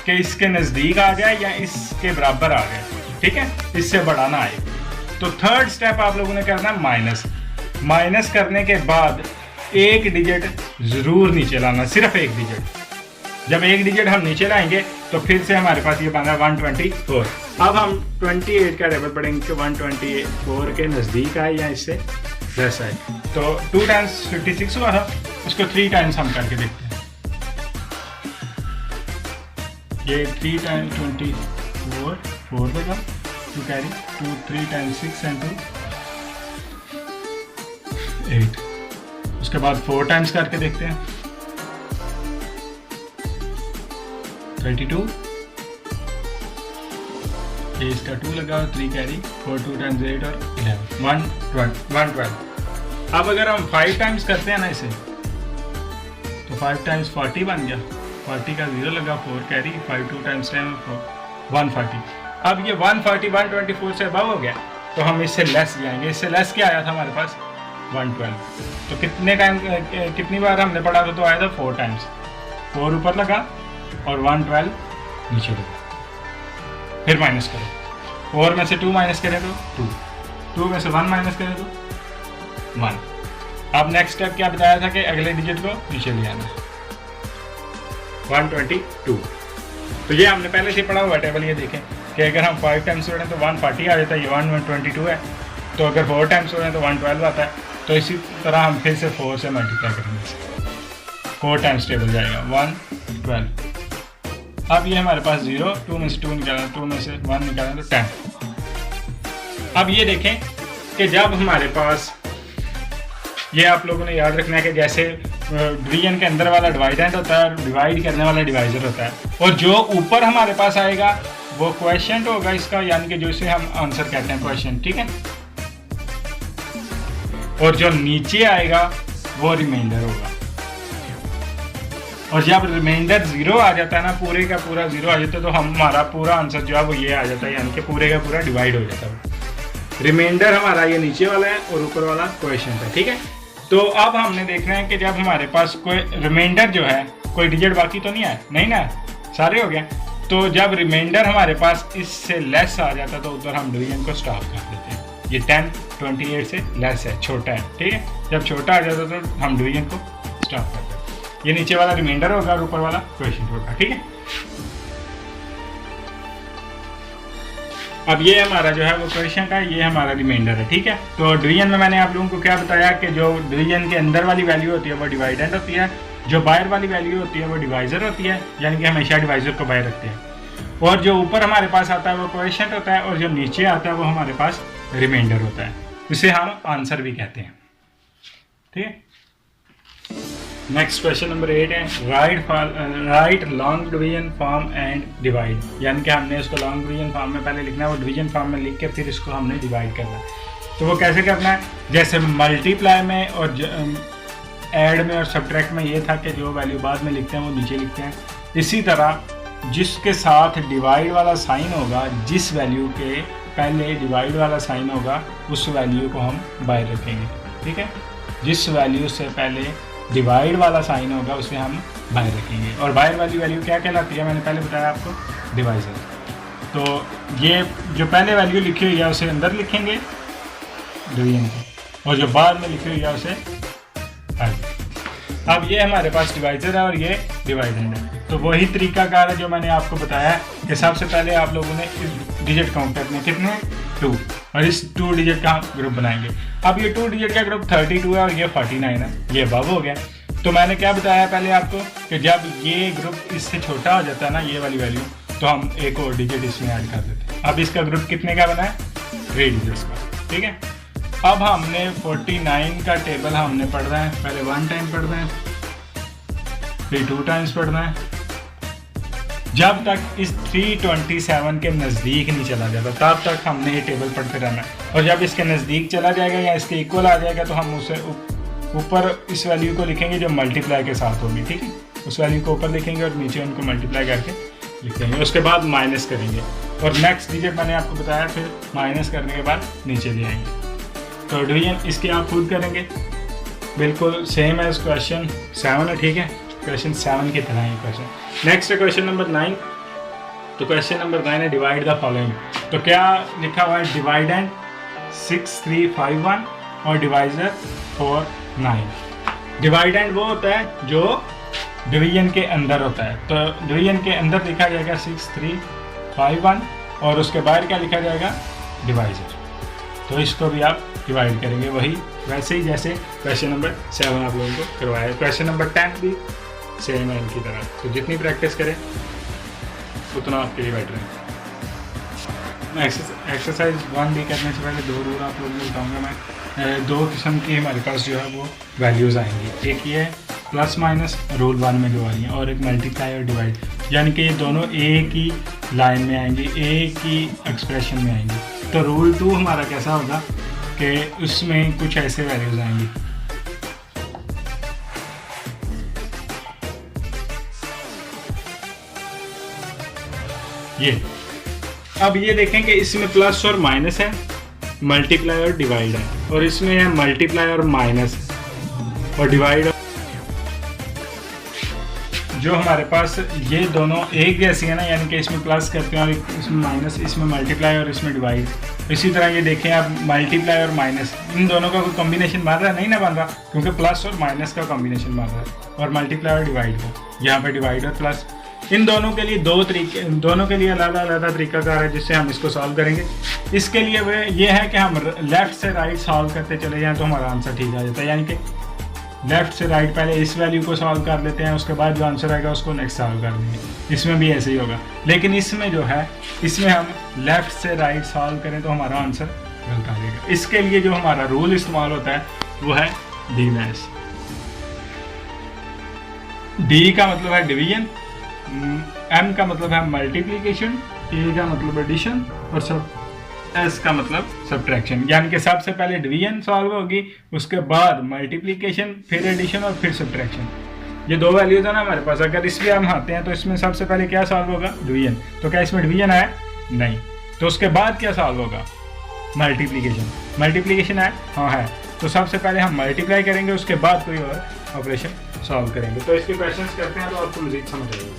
कि इसके नज़दीक आ जाए या इसके बराबर आ जाए, ठीक है, इससे बड़ा ना आए। तो थर्ड स्टेप आप लोगों ने करना है माइनस करने के बाद एक डिजिट ज़रूर नीचे लाना, सिर्फ एक डिजिट। जब एक डिजिट हम नीचे लाएंगे तो फिर से हमारे पास ये बना 124। अब हम 28 का टेबल पढ़ेंगे कि 124 के नज़दीक आए या इससे लेस आए। तो 2 टाइम्स 56 हुआ था, उसको 3 टाइम्स हम करके देखते हैं। ये 3 टाइम्स 24 4 देगा, 2 कैरी 2 3 टाइम्स 6 एंड 2 8। उसके बाद 4 टाइम्स करके देखते हैं, 32, ये इसका 2 लगा और 3 कैरी, 4 2 टाइम्स 8 और 11 112। अब अगर हम 5 टाइम्स करते हैं ना इसे, तो 5 टाइम्स 40 बन गया, 40 का 0 लगा, 4 कैरी, 5 2 टाइम्स 10 140। अब ये 140 124 से अबव हो गया, तो हम इससे लेस जाएंगे। इससे लेस क्या आया था हमारे पास? 112। तो कितनी बार हमने पढ़ा था? तो आया था 4 टाइम्स, 4 ऊपर लगा और 112 नीचे लगा। फिर माइनस करो, 4 में से 2 माइनस करें तो 2 में से 1 माइनस करें तो 1। अब नेक्स्ट स्टेप क्या बताया था कि अगले डिजिट को नीचे ले आना, 122। तो ये हमने पहले से पढ़ा हुआ टेबल, ये देखें कि अगर हम 5 टाइम्स जोड़ें तो 140 आ जाता है, ये 122 है। तो अगर 4 टाइम्स जोड़ें तो 112 आता है। तो इसी तरह हम फिर से 4 से मल्टीप्लाई करेंगे, 4 टाइम्स टेबल जाएगा 112। अब ये हमारे पास 0, 2 में से 2 निकालें, 2 में से 1 निकालें तो 10। अब ये देखें कि जब हमारे पास, ये आप लोगों ने याद रखना है कि जैसे डिवीजन के अंदर वाला डिवाइडेंट होता है, डिवाइड करने वाला डिवाइजर होता है, और जो ऊपर हमारे पास आएगा वो क्वेश्चन होगा इसका, यानी कि जो इसे हम आंसर कहते हैं क्वेश्चन, ठीक है। और जो नीचे आएगा वो रिमाइंडर होगा। और जब रिमाइंडर 0 आ जाता है ना, पूरे का पूरा 0 आ जाता है, तो हमारा पूरा आंसर जो है वो ये आ जाता है, यानी कि पूरे का पूरा डिवाइड हो जाता है। रिमाइंडर हमारा ये नीचे वाला है और ऊपर वाला क्वेश्चन है, ठीक है। तो अब हमने देखना है कि जब हमारे पास कोई रिमाइंडर जो है, कोई डिजिट बाकी तो नहीं है, नहीं ना, सारे हो गए। तो जब रिमाइंडर हमारे पास इससे लेस आ जाता है तो उधर हम डिवीजन को स्टॉप कर देते हैं। ये 10 28 से लेस है, छोटा है, ठीक है। जब छोटा आ जाता है तो हम डिवीजन को स्टॉप करते हैं। ये नीचे वाला रिमाइंडर होगा और ऊपर वाला क्वेश्चन होगा, ठीक है। अब ये हमारा जो है वो क्वेश्चन का, ये हमारा रिमाइंडर है, ठीक है। तो डिवीजन में मैंने आप लोगों को क्या बताया कि जो डिवीजन के अंदर वाली वैल्यू होती है वो डिवाइडेंड होती है, जो बाहर वाली वैल्यू होती है वो डिवाइजर होती है, यानी कि हमेशा डिवाइजर को बाहर रखते हैं। और जो ऊपर हमारे पास आता है वो क्वेश्चन होता है, और जो नीचे आता है वो हमारे पास रिमाइंडर होता है, इसे हम आंसर भी कहते हैं, ठीक है। नेक्स्ट क्वेश्चन नंबर 8 है right long division form and divide, यानी कि हमने इसको लॉन्ग डिवीजन फॉर्म में पहले लिखना है, वो डिवीजन फॉर्म में लिख के फिर इसको हमने डिवाइड करना है। तो वो कैसे करना है, जैसे मल्टीप्लाई में और ऐड में और सब्ट्रैक्ट में ये था कि जो वैल्यू बाद में लिखते हैं वो नीचे लिखते हैं, इसी तरह जिसके साथ डिवाइड वाला साइन होगा, जिस वैल्यू के पहले डिवाइड वाला साइन होगा उस वैल्यू को हम बाहर रखेंगे, ठीक है। जिस वैल्यू से पहले डिवाइड वाला साइन होगा उसे हम बाहर रखेंगे। और बाहर वाली वैल्यू क्या कहलाती है, मैंने पहले बताया आपको, डिवाइजर। तो ये जो पहले वैल्यू लिखी हुई है उसे अंदर लिखेंगे डिवीजन को, और जो बाद में लिखी हुई है उसे बाहर। अब ये हमारे पास डिवाइजर है और ये डिवाइडेंड है। तो वही तरीकाकार है जो मैंने आपको बताया कि सबसे पहले आप लोगों ने इस डिजिट काउंट करने कितने 2, और इस 2 डिजिट का ग्रुप बनाएंगे। अब ये 2 डिजिट का ग्रुप 32 है और ये 49 है, ये अब हो गया। तो मैंने क्या बताया पहले आपको कि जब ये ग्रुप इससे छोटा हो जाता है ना, ये वाली वैल्यू, तो हम एक और डिजिट इसमें ऐड कर देते हैं। अब इसका ग्रुप कितने का बना है, 3 डिजिट्स का, ठीक है। अब हमने 49 का टेबल हमने पढ़ना है, पहले 1 टाइम पढ़ना है, फिर 2 टाइम्स पढ़ना है, जब तक इस 327 के नज़दीक नहीं चला जाता तब तक हमने ये टेबल पढ़ते रहना है। और जब इसके नज़दीक चला जाएगा या इसके इक्वल आ जाएगा तो हम उसे ऊपर इस वैल्यू को लिखेंगे जो मल्टीप्लाई के साथ होगी, ठीक है। उस वैल्यू को ऊपर लिखेंगे और नीचे उनको मल्टीप्लाई करके लिख देंगे, उसके बाद माइनस करेंगे और नेक्स्ट डिजिट मैंने आपको बताया, फिर माइनस करने के बाद नीचे ले आएंगे। तो डिवीजन इसके आप खुद करेंगे, बिल्कुल सेम है, क्वेश्चन 7 है, ठीक है। क्वेश्चन 7 की तरह है क्वेश्चन। नेक्स्ट है क्वेश्चन नंबर 9। तो क्वेश्चन नंबर 9 है डिवाइड द फॉलोइंग। तो क्या लिखा हुआ है, डिवाइडेंड 6351 और डिवाइजर 49। डिवाइडेंड वो होता है जो डिवीजन के अंदर होता है, तो डिवीजन के अंदर लिखा जाएगा 6351 और उसके बाहर क्या लिखा जाएगा, डिवाइजर। तो इसको भी आप डिवाइड करेंगे वही वैसे ही जैसे क्वेश्चन नंबर 7 आप लोगों को करवाया है। क्वेश्चन नंबर 10 भी सेम है इनकी तरह। तो जितनी प्रैक्टिस करें उतना आपके लिए बेटर है। एक्सरसाइज 1 भी करने से पहले 2 रूल आप लोगों को बताऊँगा मैं। 2 किस्म की हमारे पास जो है वो वैल्यूज़ आएंगी, एक ये है प्लस माइनस रूल 1 में जो आ रही हैं, और एक मल्टीप्लाई और डिवाइड, यानी कि ये दोनों एक ही लाइन में आएंगी, एक ही एक्सप्रेशन में आएंगी। तो रूल 2 हमारा कैसा होगा कि उसमें कुछ ऐसे वैल्यूज़ आएंगी, ये। अब ये देखें कि इसमें प्लस और माइनस है, मल्टीप्लाई और डिवाइड है, और इसमें है मल्टीप्लाई और माइनस और डिवाइड। जो हमारे पास ये दोनों एक जैसी है ना, यानी कि इसमें प्लस करते हैं और इसमें माइनस, इसमें मल्टीप्लाई और इसमें डिवाइड। इसी तरह ये देखें आप, मल्टीप्लाई और माइनस, इन दोनों का कोई कॉम्बिनेशन बन रहा है, नहीं ना बन रहा, क्योंकि प्लस और माइनस का कॉम्बिनेशन बन रहा है, और मल्टीप्लाई और डिवाइड का, यहाँ पे डिवाइड और प्लस। इन दोनों के लिए 2 तरीके, दोनों के लिए अलग अलग तरीकाकार है जिससे हम इसको सॉल्व करेंगे। इसके लिए वह ये है कि हम लेफ़्ट से राइट सॉल्व करते चले जाएँ तो हमारा आंसर ठीक आ जाता है, यानी कि लेफ़्ट से राइट पहले इस वैल्यू को सॉल्व कर लेते हैं, उसके बाद जो आंसर आएगा उसको नेक्स्ट सॉल्व कर देंगे। इसमें भी ऐसे ही होगा, लेकिन इसमें जो है, इसमें हम लेफ़्ट से राइट सॉल्व करें तो हमारा आंसर गलत आ जाएगा। इसके लिए जो हमारा रूल इस्तेमाल होता है वो है डी मैश। डी का मतलब है डिवीजन, एम का मतलब है मल्टीप्लिकेशन, ए का मतलब एडिशन, और सब एस का मतलब सब्ट्रैक्शन, यानी कि सबसे पहले डिवीजन सॉल्व होगी, उसके बाद मल्टीप्लिकेशन, फिर एडिशन और फिर सब्ट्रैक्शन। ये दो वैल्यूज है ना हमारे पास, अगर इसमें हम आते हैं तो इसमें सबसे पहले क्या सॉल्व होगा, डिवीजन। तो क्या इसमें डिवीजन है? नहीं। तो उसके बाद क्या सॉल्व होगा, मल्टीप्लिकेशन। मल्टीप्लिकेशन है? हाँ है। तो सबसे पहले हम मल्टीप्लाई करेंगे, उसके बाद कोई और ऑपरेशन सॉल्व करेंगे। तो इसके क्वेश्चंस करते हैं तो आपको मजीद समझ आएगा।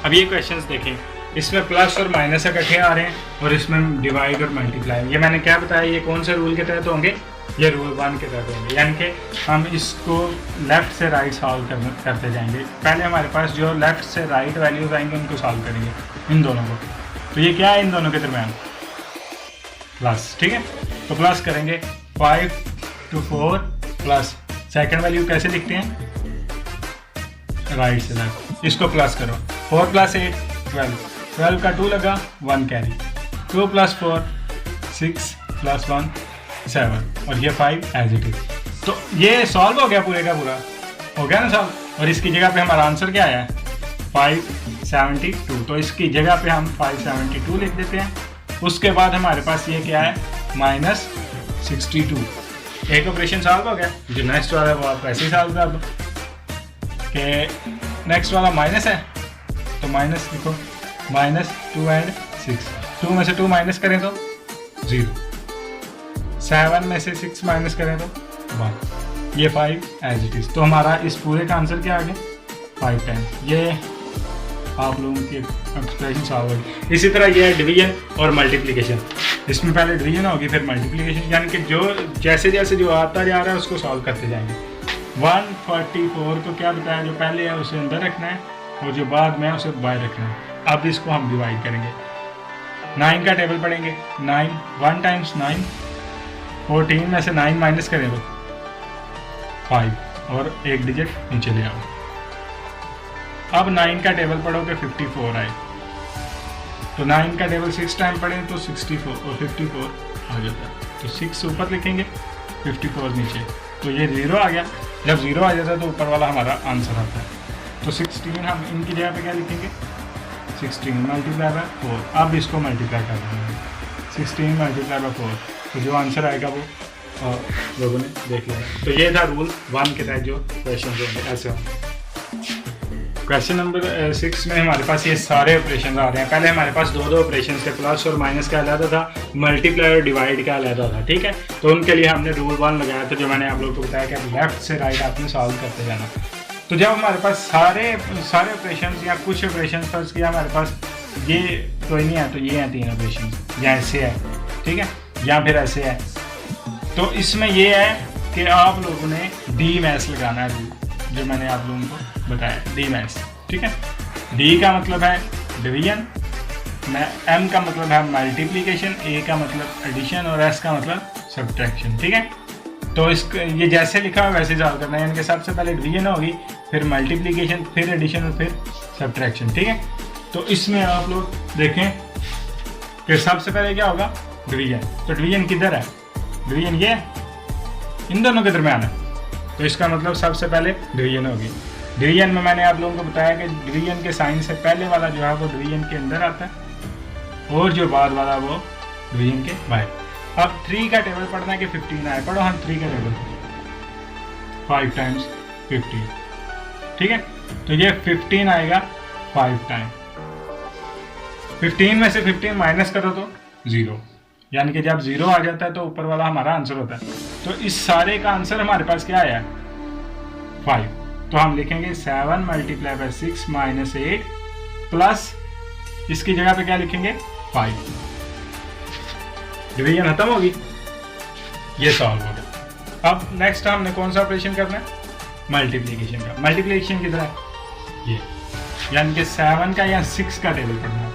अब ये क्वेश्चंस देखें, इसमें प्लस और माइनस इकट्ठे आ रहे हैं और इसमें डिवाइड और मल्टीप्लाई। ये मैंने क्या बताया, ये कौन से रूल के तहत होंगे, ये रूल 1 के तहत होंगे, यानी कि हम इसको लेफ्ट से राइट सॉल्व करते जाएंगे। पहले हमारे पास जो लेफ्ट से राइट वैल्यूज आएंगे उनको सॉल्व करेंगे, इन दोनों को। तो ये क्या है, इन दोनों के दरम्यान प्लस, ठीक है। तो प्लस करेंगे 5 to 4 प्लस, सेकंड वैल्यू कैसे लिखते हैं, राइट से लेफ्ट, इसको प्लस करो। 4 + 8 12, 12 का 2 लगा, 1 कैरी, 2 + 4 6 + 1 7 और ये 5 एज इट इज। तो ये सॉल्व हो गया, पूरे का पूरा हो गया ना सॉल्व। और इसकी जगह पे हमारा आंसर क्या आया, 572। तो इसकी जगह पे हम 572 लिख देते हैं। उसके बाद हमारे पास ये क्या है, -62। एक ऑपरेशन सॉल्व हो गया। जो नेक्स्ट वाला है वो आप ऐसे ही सॉल्व कर दो कि नेक्स्ट वाला माइनस है तो माइनस लिखो, -2 और 6, 2 में से 2 माइनस करें तो 0, 7 में से 6 माइनस करें तो 1, ये 5 एज इट इज। तो हमारा इस पूरे का आंसर क्या आ गया, 5 टाइम्स। ये आप लोगों की एक्सप्रेशन सॉल्व होगी। इसी तरह ये है डिवीजन और मल्टीप्लिकेशन, इसमें पहले डिवीजन होगी फिर मल्टीप्लिकेशन, यानी कि जो जैसे जैसे जो आता जा रहा है उसको सॉल्व करते जाएंगे। 144 को क्या बताया, जो पहले है उसे अंदर रखना है और जो बाद में है उसे बाहर रखना है। अब इसको हम डिवाइड करेंगे, 9 का टेबल पढ़ेंगे, 9 1 टाइम्स 9, 14 में से 9 माइनस करें तो 5 और एक डिजिट नीचे ले आओ। अब 9 का टेबल पढ़ोगे 54 आए, तो 9 का टेबल 6 टाइम पढ़ें तो 64 और 54 आ जाता है। तो 6 ऊपर लिखेंगे, 54 नीचे, तो ये 0 आ गया। जब 0 आ जाता है तो ऊपर वाला हमारा आंसर आता है। तो 16 हम इनकी जगह पे क्या लिखेंगे, 16 मल्टीप्लाई बाय 4। अब इसको मल्टीप्लाई कर देंगे, 16 मल्टीप्लाई बाय 4, तो जो आंसर आएगा वो लोगों ने देख लिया। तो ये था रूल 1 के तहत जो क्वेश्चन होंगे ऐसे होंगे। क्वेश्चन नंबर 6 में हमारे पास ये सारे ऑपरेशन आ रहे हैं। पहले हमारे पास दो ऑपरेशन थे, प्लस और माइनस का अलग था, मल्टीप्लाई और डिवाइड का अलग था, ठीक है। तो उनके लिए हमने रूल 1 लगाया था, जो मैंने आप लोगों को बताया कि लेफ्ट से राइट आपने सॉल्व करते जाना। तो जब हमारे पास सारे ऑपरेशन या कुछ ऑपरेशन फर्ज किया, हमारे पास ये कोई नहीं है तो ये हैं 3 ऑपरेशन, या ऐसे है, ठीक है, या फिर ऐसे है। तो इसमें ये है कि आप लोगों ने डी मैथ्स लगाना है रूल, जो मैंने आप लोगों को बताया, डी मैथ्स, ठीक है। डी का मतलब है डिवीजन, एम का मतलब है मल्टीप्लिकेशन, ए का मतलब एडिशन और एस का मतलब सब्ट्रैक्शन, ठीक है। तो ये जैसे लिखा है वैसे सॉल्व करना है, यानी कि सबसे पहले डिवीजन होगी, फिर मल्टीप्लिकेशन, फिर एडिशन और फिर सब्ट्रैक्शन, ठीक है। तो इसमें आप लोग देखें कि सबसे पहले क्या होगा, डिवीजन। तो डिवीजन किधर है, डिवीजन ये इन दोनों के दरम्यान है, तो इसका मतलब सबसे पहले डिवीजन होगी। डिवीजन में मैंने आप लोगों को बताया कि डिवीजन के साइन से पहले वाला जो है वो डिवीजन के अंदर आता है और जो बाद वाला वो डिवीजन के बाहर। अब 3 का टेबल पढ़ना है कि 15 आए, पढ़ो हम 3 का टेबल, 5 टाइम्स 15, ठीक है। तो ये 15 आएगा 5 टाइम, 15 में से 15 माइनस करो तो 0, यानी कि जब 0 आ जाता है तो ऊपर वाला हमारा आंसर होता है। तो इस सारे का आंसर हमारे पास क्या आया, 5। तो हम लिखेंगे 7 मल्टीप्लाई बाय 6 माइनस 8 प्लस इसकी जगह पे क्या लिखेंगे 5। डिवीजन खत्म होगी, ये सॉल्व हो गया। अब नेक्स्ट हमने कौन सा ऑपरेशन करना है, मल्टीप्लिकेशन का। मल्टीप्लिकेशन किधर है, ये, यानी कि 7 का या 6 का टेबल पढ़ना है।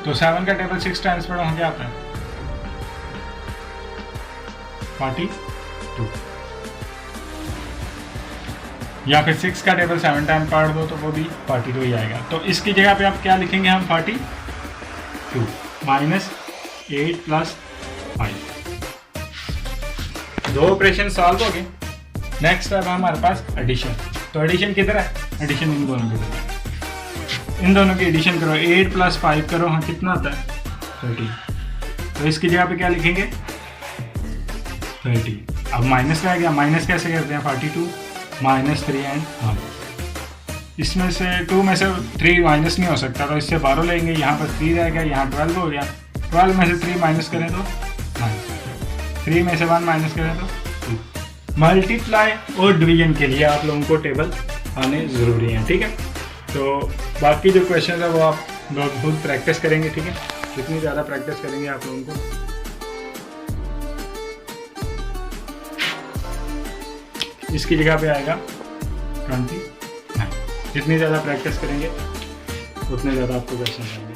तो 7 का टेबल 6 टाइम्स पढ़ो, हम क्या आता है 42, या फिर 6 का टेबल 7 टाइम पढ़ दो तो वो भी 42 ही आएगा। तो इसकी जगह पे आप क्या लिखेंगे, हम 42 माइनस 8 प्लस 5। दो ऑपरेशन सॉल्व हो गए। नेक्स्ट अब हमारे पास एडिशन। तो एडिशन किधर है, एडिशन इन दोनों के, इन दोनों की एडिशन करो, 8 प्लस 5 करो, हाँ कितना आता है 13। तो इसकी जगह पे क्या लिखेंगे 30। अब माइनस रह गया, माइनस कैसे करते हैं 42 -3 एंड 1। इसमें से 2 में से 3 माइनस नहीं हो सकता, तो इससे 12 लेंगे, यहाँ पर 3 रह गया, यहाँ 12 हो गया। 12 में से 3 माइनस करें तो 9, 3 में से 1 माइनस करें तो 2। मल्टीप्लाई और डिवीजन के लिए आप लोगों को टेबल आने ज़रूरी हैं, ठीक है। तो बाकी जो क्वेश्चन है वो आप लोग खुद प्रैक्टिस करेंगे, ठीक है। जितनी ज़्यादा प्रैक्टिस करेंगे आप लोगों को इसकी जगह पे आएगा 29। जितनी ज़्यादा प्रैक्टिस करेंगे उतने ज़्यादा आपको क्वेश्चन आएंगे।